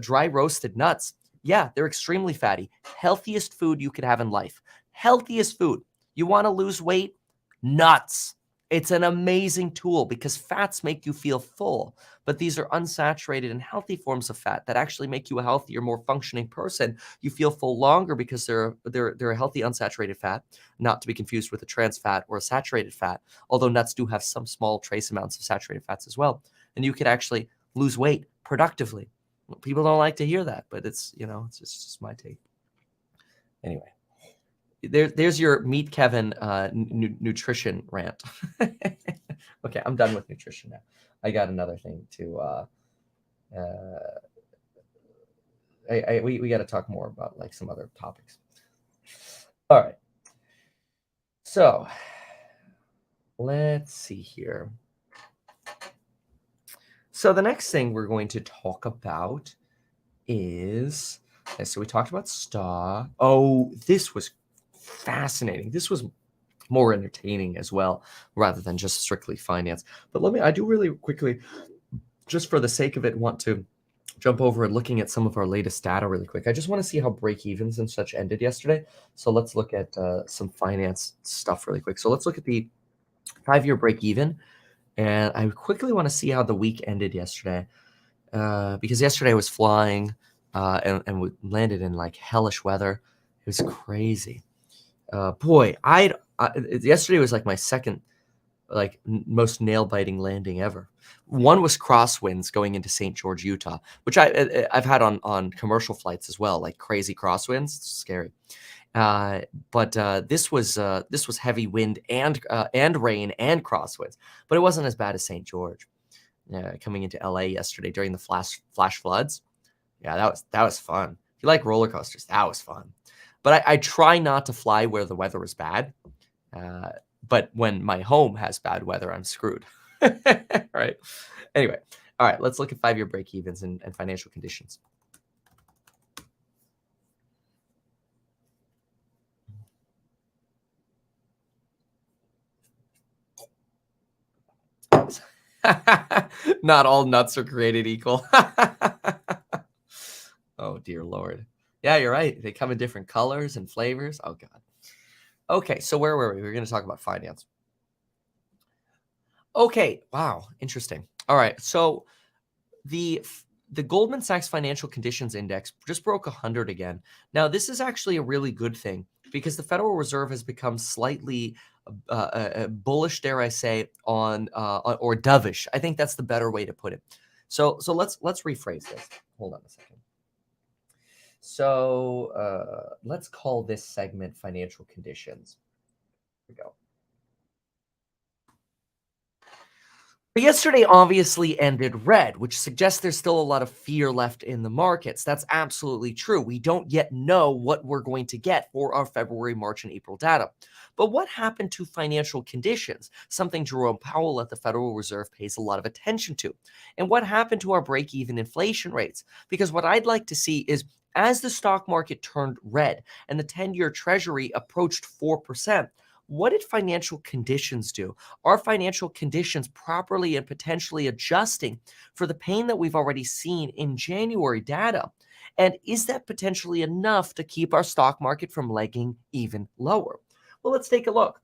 dry roasted nuts. Yeah, they're extremely fatty. Healthiest food you could have in life. Healthiest food. You want to lose weight? Nuts. It's an amazing tool because fats make you feel full, but these are unsaturated and healthy forms of fat that actually make you a healthier, more functioning person. You feel full longer because they're a healthy unsaturated fat, not to be confused with a trans fat or a saturated fat, although nuts do have some small trace amounts of saturated fats as well. And you could actually lose weight productively. People don't like to hear that, but it's just my take. Anyway. There's your Meet Kevin nutrition rant. Okay, I'm done with nutrition now. I got another thing to. We got to talk more about like some other topics. All right. So let's see here. So the next thing we're going to talk about is. Okay, so we talked about stock. Oh, this was fascinating. This was more entertaining as well, rather than just strictly finance. But I do really quickly, just for the sake of it, want to jump over and looking at some of our latest data really quick. I just want to see how break-evens and such ended yesterday. So let's look at some finance stuff really quick. So let's look at the 5-year break-even. And I quickly want to see how the week ended yesterday. Because yesterday I was flying and we landed in like hellish weather. It was crazy. Boy, yesterday was like my second most nail-biting landing ever. One was crosswinds going into St. George, Utah, which I've had on commercial flights as well, like crazy crosswinds. It's scary. But this was heavy wind and rain and crosswinds, but it wasn't as bad as St. George. Coming into LA yesterday during the flash floods. Yeah, that was fun. If you like roller coasters, that was fun. But I try not to fly where the weather is bad. But when my home has bad weather, I'm screwed. Right. Anyway, all right, let's look at 5-year break-evens and financial conditions. Not all nuts are created equal. Oh, dear Lord. Yeah, you're right. They come in different colors and flavors. Oh, God. Okay, so where were we? We were going to talk about finance. Okay, wow, interesting. All right, so the Goldman Sachs Financial Conditions Index just broke 100 again. Now, this is actually a really good thing because the Federal Reserve has become slightly bullish, dare I say, on or dovish. I think that's the better way to put it. So let's rephrase this. Hold on a second. So let's call this segment financial conditions. Here we go. Yesterday obviously ended red, which suggests there's still a lot of fear left in the markets. That's absolutely true. We don't yet know what we're going to get for our February, March, and April data. But what happened to financial conditions? Something Jerome Powell at the Federal Reserve pays a lot of attention to. And what happened to our break-even inflation rates? Because what I'd like to see is as the stock market turned red and the 10-year Treasury approached 4%, what did financial conditions do? Are financial conditions properly and potentially adjusting for the pain that we've already seen in January data? And is that potentially enough to keep our stock market from legging even lower? Well, let's take a look.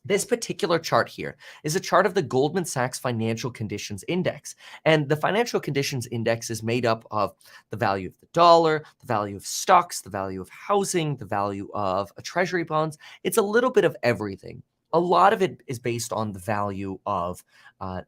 This particular chart here is a chart of the Goldman Sachs Financial Conditions Index. And the Financial Conditions Index is made up of the value of the dollar, the value of stocks, the value of housing, the value of treasury bonds. It's a little bit of everything. A lot of it is based on the value of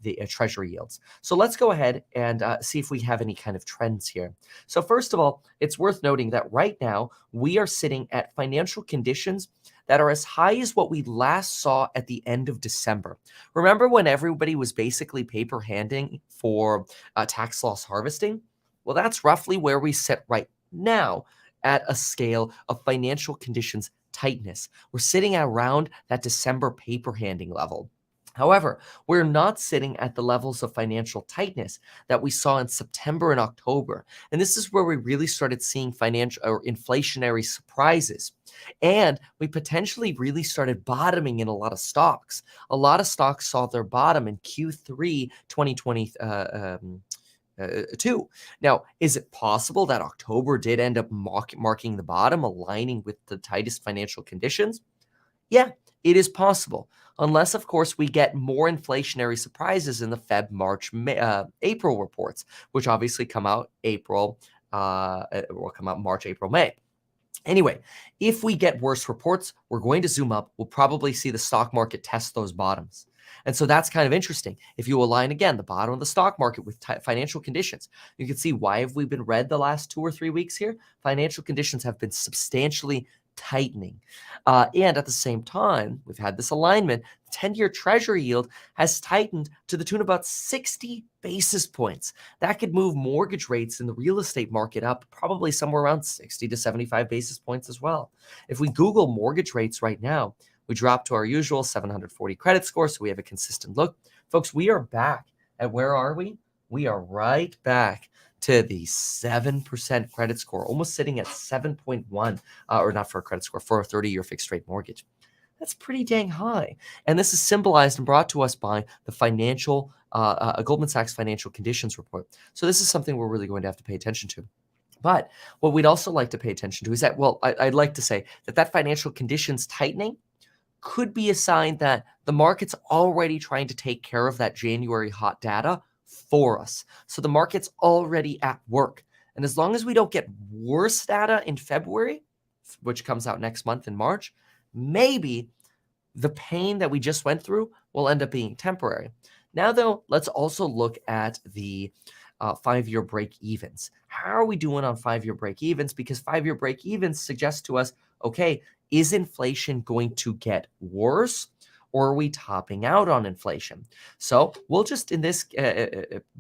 the treasury yields. So let's go ahead and see if we have any kind of trends here. So first of all, it's worth noting that right now we are sitting at financial conditions that are as high as what we last saw at the end of December. Remember when everybody was basically paper handing for tax loss harvesting? Well, that's roughly where we sit right now at a scale of financial conditions tightness. We're sitting around that December paper handing level. However, we're not sitting at the levels of financial tightness that we saw in September and October. And this is where we really started seeing financial or inflationary surprises. And we potentially really started bottoming in a lot of stocks. A lot of stocks saw their bottom in Q3 2022. Now, is it possible that October did end up marking the bottom, aligning with the tightest financial conditions? Yeah, it is possible. Unless, of course, we get more inflationary surprises in the Feb, March, April reports, which obviously come out March, April, May. Anyway, if we get worse reports, we're going to zoom up. We'll probably see the stock market test those bottoms. And so that's kind of interesting. If you align, again, the bottom of the stock market with financial conditions, you can see why have we been red the last 2 or 3 weeks here? Financial conditions have been substantially tightening. And at the same time, we've had this alignment. The 10-year Treasury yield has tightened to the tune of about 60 basis points. That could move mortgage rates in the real estate market up probably somewhere around 60 to 75 basis points as well. If we Google mortgage rates right now, we drop to our usual 740 credit score, so we have a consistent look. Folks, we are back at where are we? We are right back to the 7% credit score, almost sitting at 7.1, or not for a credit score, for a 30-year fixed rate mortgage. That's pretty dang high. And this is symbolized and brought to us by the Goldman Sachs Financial Conditions Report. So this is something we're really going to have to pay attention to. But what we'd also like to pay attention to is that, well, I'd like to say that financial conditions tightening could be a sign that the market's already trying to take care of that January hot data for us. So the market's already at work. And as long as we don't get worse data in February, which comes out next month in March, maybe the pain that we just went through will end up being temporary. Now, though, let's also look at the 5-year break-evens. How are we doing on 5-year break-evens? Because 5-year break-evens suggest to us, okay, is inflation going to get worse, or are we topping out on inflation? So we'll just, in this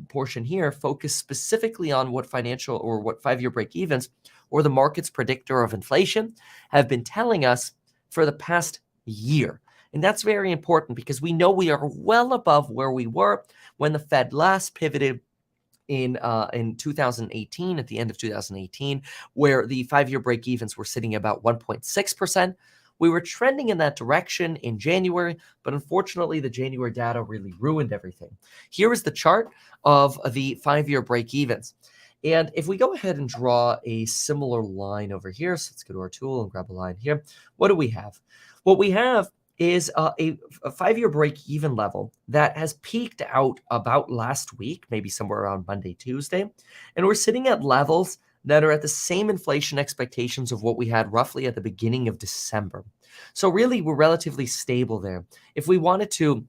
portion here, focus specifically on what 5-year break-evens or the market's predictor of inflation have been telling us for the past year. And that's very important because we know we are well above where we were when the Fed last pivoted in 2018, at the end of 2018, where the 5-year break-evens were sitting about 1.6%. We were trending in that direction in January, but unfortunately, the January data really ruined everything. Here is the chart of the 5-year break-evens. And if we go ahead and draw a similar line over here, so let's go to our tool and grab a line here. What do we have? What we have is a 5-year break-even level that has peaked out about last week, maybe somewhere around Monday, Tuesday. And we're sitting at levels that are at the same inflation expectations of what we had roughly at the beginning of December. So really, we're relatively stable there. If we wanted to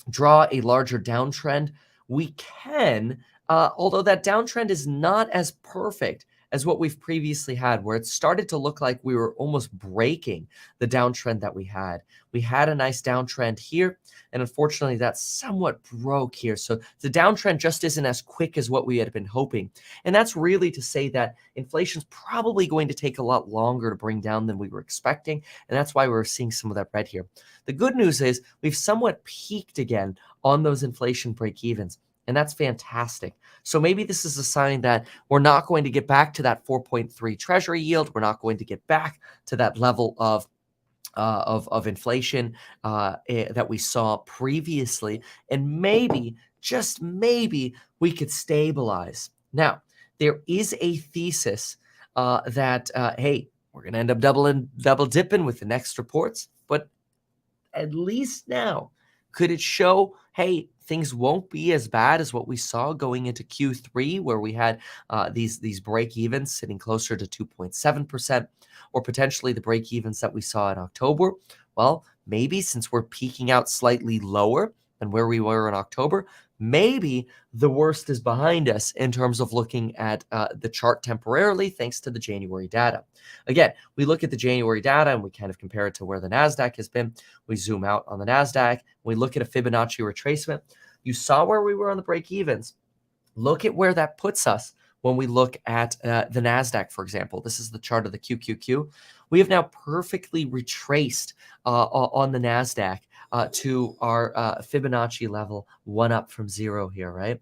draw a larger downtrend, we can, although that downtrend is not as perfect as what we've previously had, where it started to look like we were almost breaking the downtrend that we had. We had a nice downtrend here, and unfortunately that somewhat broke here. So the downtrend just isn't as quick as what we had been hoping. And that's really to say that inflation's probably going to take a lot longer to bring down than we were expecting. And that's why we're seeing some of that red here. The good news is we've somewhat peaked again on those inflation break-evens. And that's fantastic. So maybe this is a sign that we're not going to get back to that 4.3 Treasury yield. We're not going to get back to that level of inflation that we saw previously. And maybe, just maybe, we could stabilize. Now, there is a thesis that, hey, we're going to end up double dipping with the next reports. But at least now, could it show, hey, things won't be as bad as what we saw going into Q3, where we had these break-evens sitting closer to 2.7%, or potentially the break-evens that we saw in October? Well, maybe since we're peaking out slightly lower than where we were in October, maybe the worst is behind us in terms of looking at the chart temporarily, thanks to the January data. Again, we look at the January data and we kind of compare it to where the NASDAQ has been. We zoom out on the NASDAQ. We look at a Fibonacci retracement. You saw where we were on the break-evens. Look at where that puts us when we look at the NASDAQ, for example. This is the chart of the QQQ. We have now perfectly retraced on the NASDAQ to our Fibonacci level, one up from zero here, right?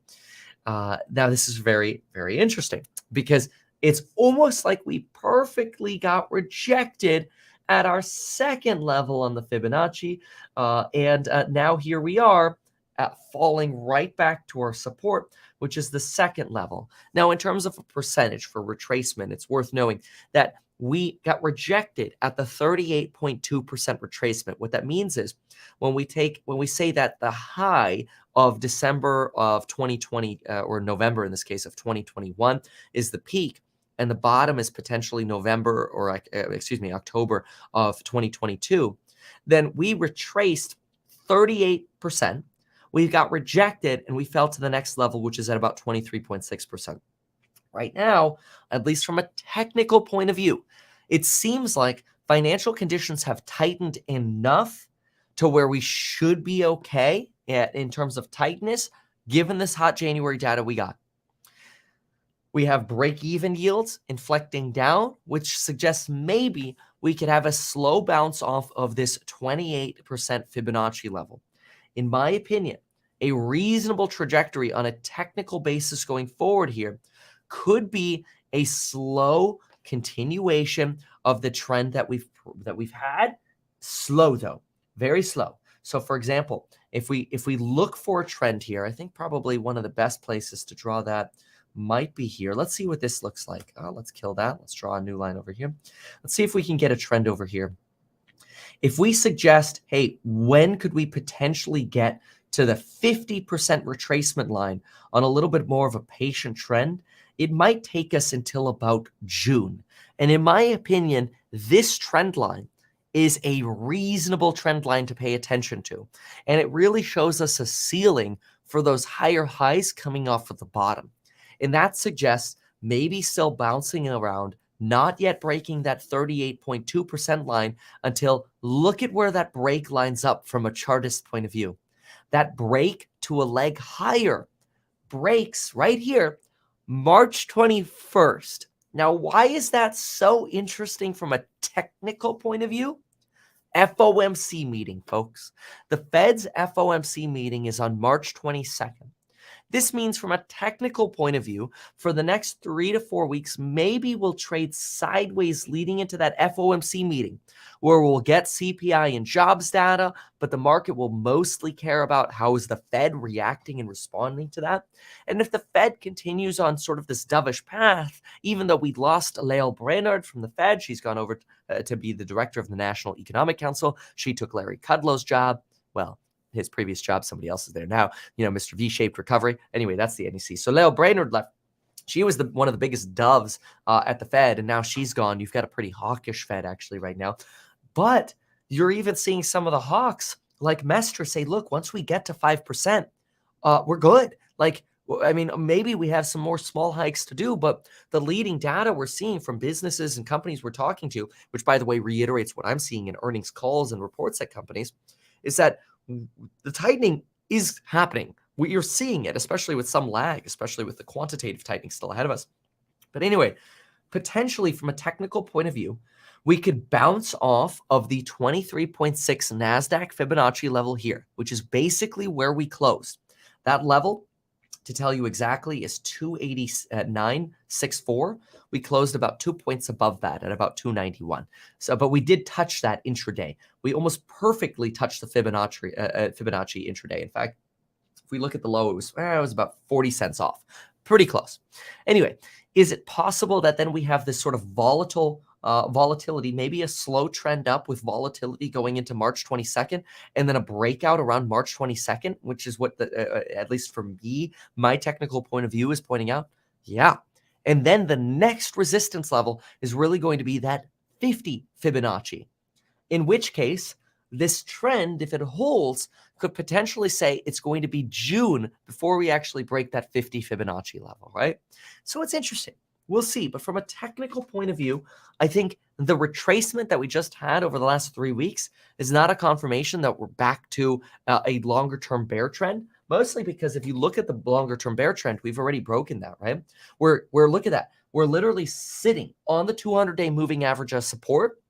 Now, this is very, very interesting because it's almost like we perfectly got rejected at our second level on the Fibonacci. And now here we are falling right back to our support, which is the second level. Now, in terms of a percentage for retracement, it's worth knowing that we got rejected at the 38.2% retracement. What that means is when we say that the high of December of 2020 or November in this case of 2021 is the peak, and the bottom is potentially November or October of 2022, then we retraced 38%. We got rejected and we fell to the next level, which is at about 23.6%. Right now, at least from a technical point of view, it seems like financial conditions have tightened enough to where we should be okay in terms of tightness, given this hot January data we got. We have break-even yields inflecting down, which suggests maybe we could have a slow bounce off of this 28% Fibonacci level. In my opinion, a reasonable trajectory on a technical basis going forward here could be a slow continuation of the trend that we've had. Slow though, very slow. So for example, if we look for a trend here, I think probably one of the best places to draw that might be here. Let's see what this looks like. Let's kill that. Let's draw a new line over here. Let's see if we can get a trend over here. If we suggest, hey, when could we potentially get to the 50% retracement line on a little bit more of a patient trend, it might take us until about June. And in my opinion, this trend line is a reasonable trend line to pay attention to. And it really shows us a ceiling for those higher highs coming off of the bottom. And that suggests maybe still bouncing around, not yet breaking that 38.2% line until look at where that break lines up from a chartist point of view. That break to a leg higher breaks right here, March 21st. Now, why is that so interesting from a technical point of view? FOMC meeting, folks. The Fed's FOMC meeting is on March 22nd. This means from a technical point of view, for the next 3 to 4 weeks, maybe we'll trade sideways leading into that FOMC meeting where we'll get CPI and jobs data, but the market will mostly care about how is the Fed reacting and responding to that. And if the Fed continues on sort of this dovish path, even though we lost Lael Brainard from the Fed, she's gone over to be the director of the National Economic Council. She took Larry Kudlow's job. Well, his previous job, somebody else is there now, Mr. V-shaped recovery. Anyway, that's the NEC. So Lael Brainard left. She was one of the biggest doves at the Fed, and now she's gone. You've got a pretty hawkish Fed actually right now. But you're even seeing some of the hawks like Mestre say, look, once we get to 5%, we're good. Like I mean, maybe we have some more small hikes to do, but the leading data we're seeing from businesses and companies we're talking to, which by the way reiterates what I'm seeing in earnings calls and reports at companies, is that the tightening is happening. You're seeing it, especially with some lag, especially with the quantitative tightening still ahead of us. But anyway, potentially from a technical point of view, we could bounce off of the 23.6 NASDAQ Fibonacci level here, which is basically where we closed. That level, to tell you exactly, is 289.64. We closed about 2 points above that at about 291. So, but we did touch that intraday. We almost perfectly touched the Fibonacci intraday. In fact, if we look at the low, it was about 40 cents off. Pretty close. Anyway, is it possible that then we have this sort of volatility, maybe a slow trend up with volatility going into March 22nd, and then a breakout around March 22nd, which is what at least for me, my technical point of view is pointing out? Yeah. And then the next resistance level is really going to be that 50 Fibonacci, in which case this trend, if it holds, could potentially say it's going to be June before we actually break that 50 Fibonacci level, right? So it's interesting. We'll see. But from a technical point of view, I think the retracement that we just had over the last 3 weeks is not a confirmation that we're back to a longer-term bear trend, mostly because if you look at the longer-term bear trend, we've already broken that, right? Look at that. We're literally sitting on the 200-day moving average as support,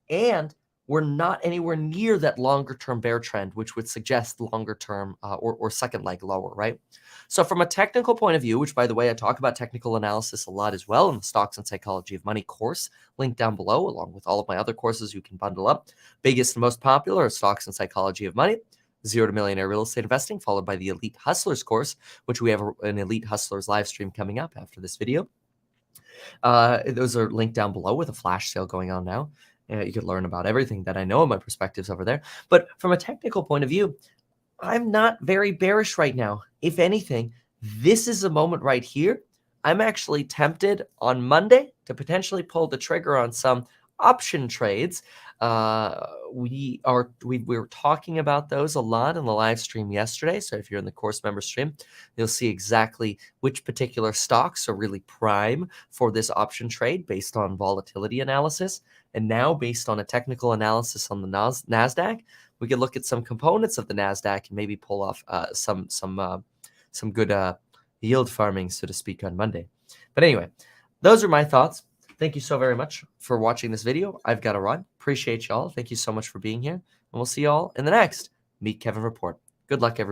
and we're not anywhere near that longer-term bear trend, which would suggest longer-term or second leg lower, right? So from a technical point of view, which by the way, I talk about technical analysis a lot as well in the Stocks and Psychology of Money course, linked down below, along with all of my other courses you can bundle up. Biggest and most popular are Stocks and Psychology of Money, Zero to Millionaire Real Estate Investing, followed by the Elite Hustlers course, which we have an Elite Hustlers live stream coming up after this video. Those are linked down below with a flash sale going on now. You could learn about everything that I know and my perspectives over there. But from a technical point of view, I'm not very bearish right now. If anything, this is a moment right here. I'm actually tempted on Monday to potentially pull the trigger on some option trades. We were talking about those a lot in the live stream yesterday. So if you're in the course member stream, you'll see exactly which particular stocks are really prime for this option trade based on volatility analysis. And now based on a technical analysis on the NASDAQ, we can look at some components of the NASDAQ and maybe pull off some good yield farming, so to speak, on Monday. But anyway, those are my thoughts. Thank you so very much for watching this video. I've got to run. Appreciate y'all. Thank you so much for being here. And we'll see y'all in the next Meet Kevin Report. Good luck, everyone.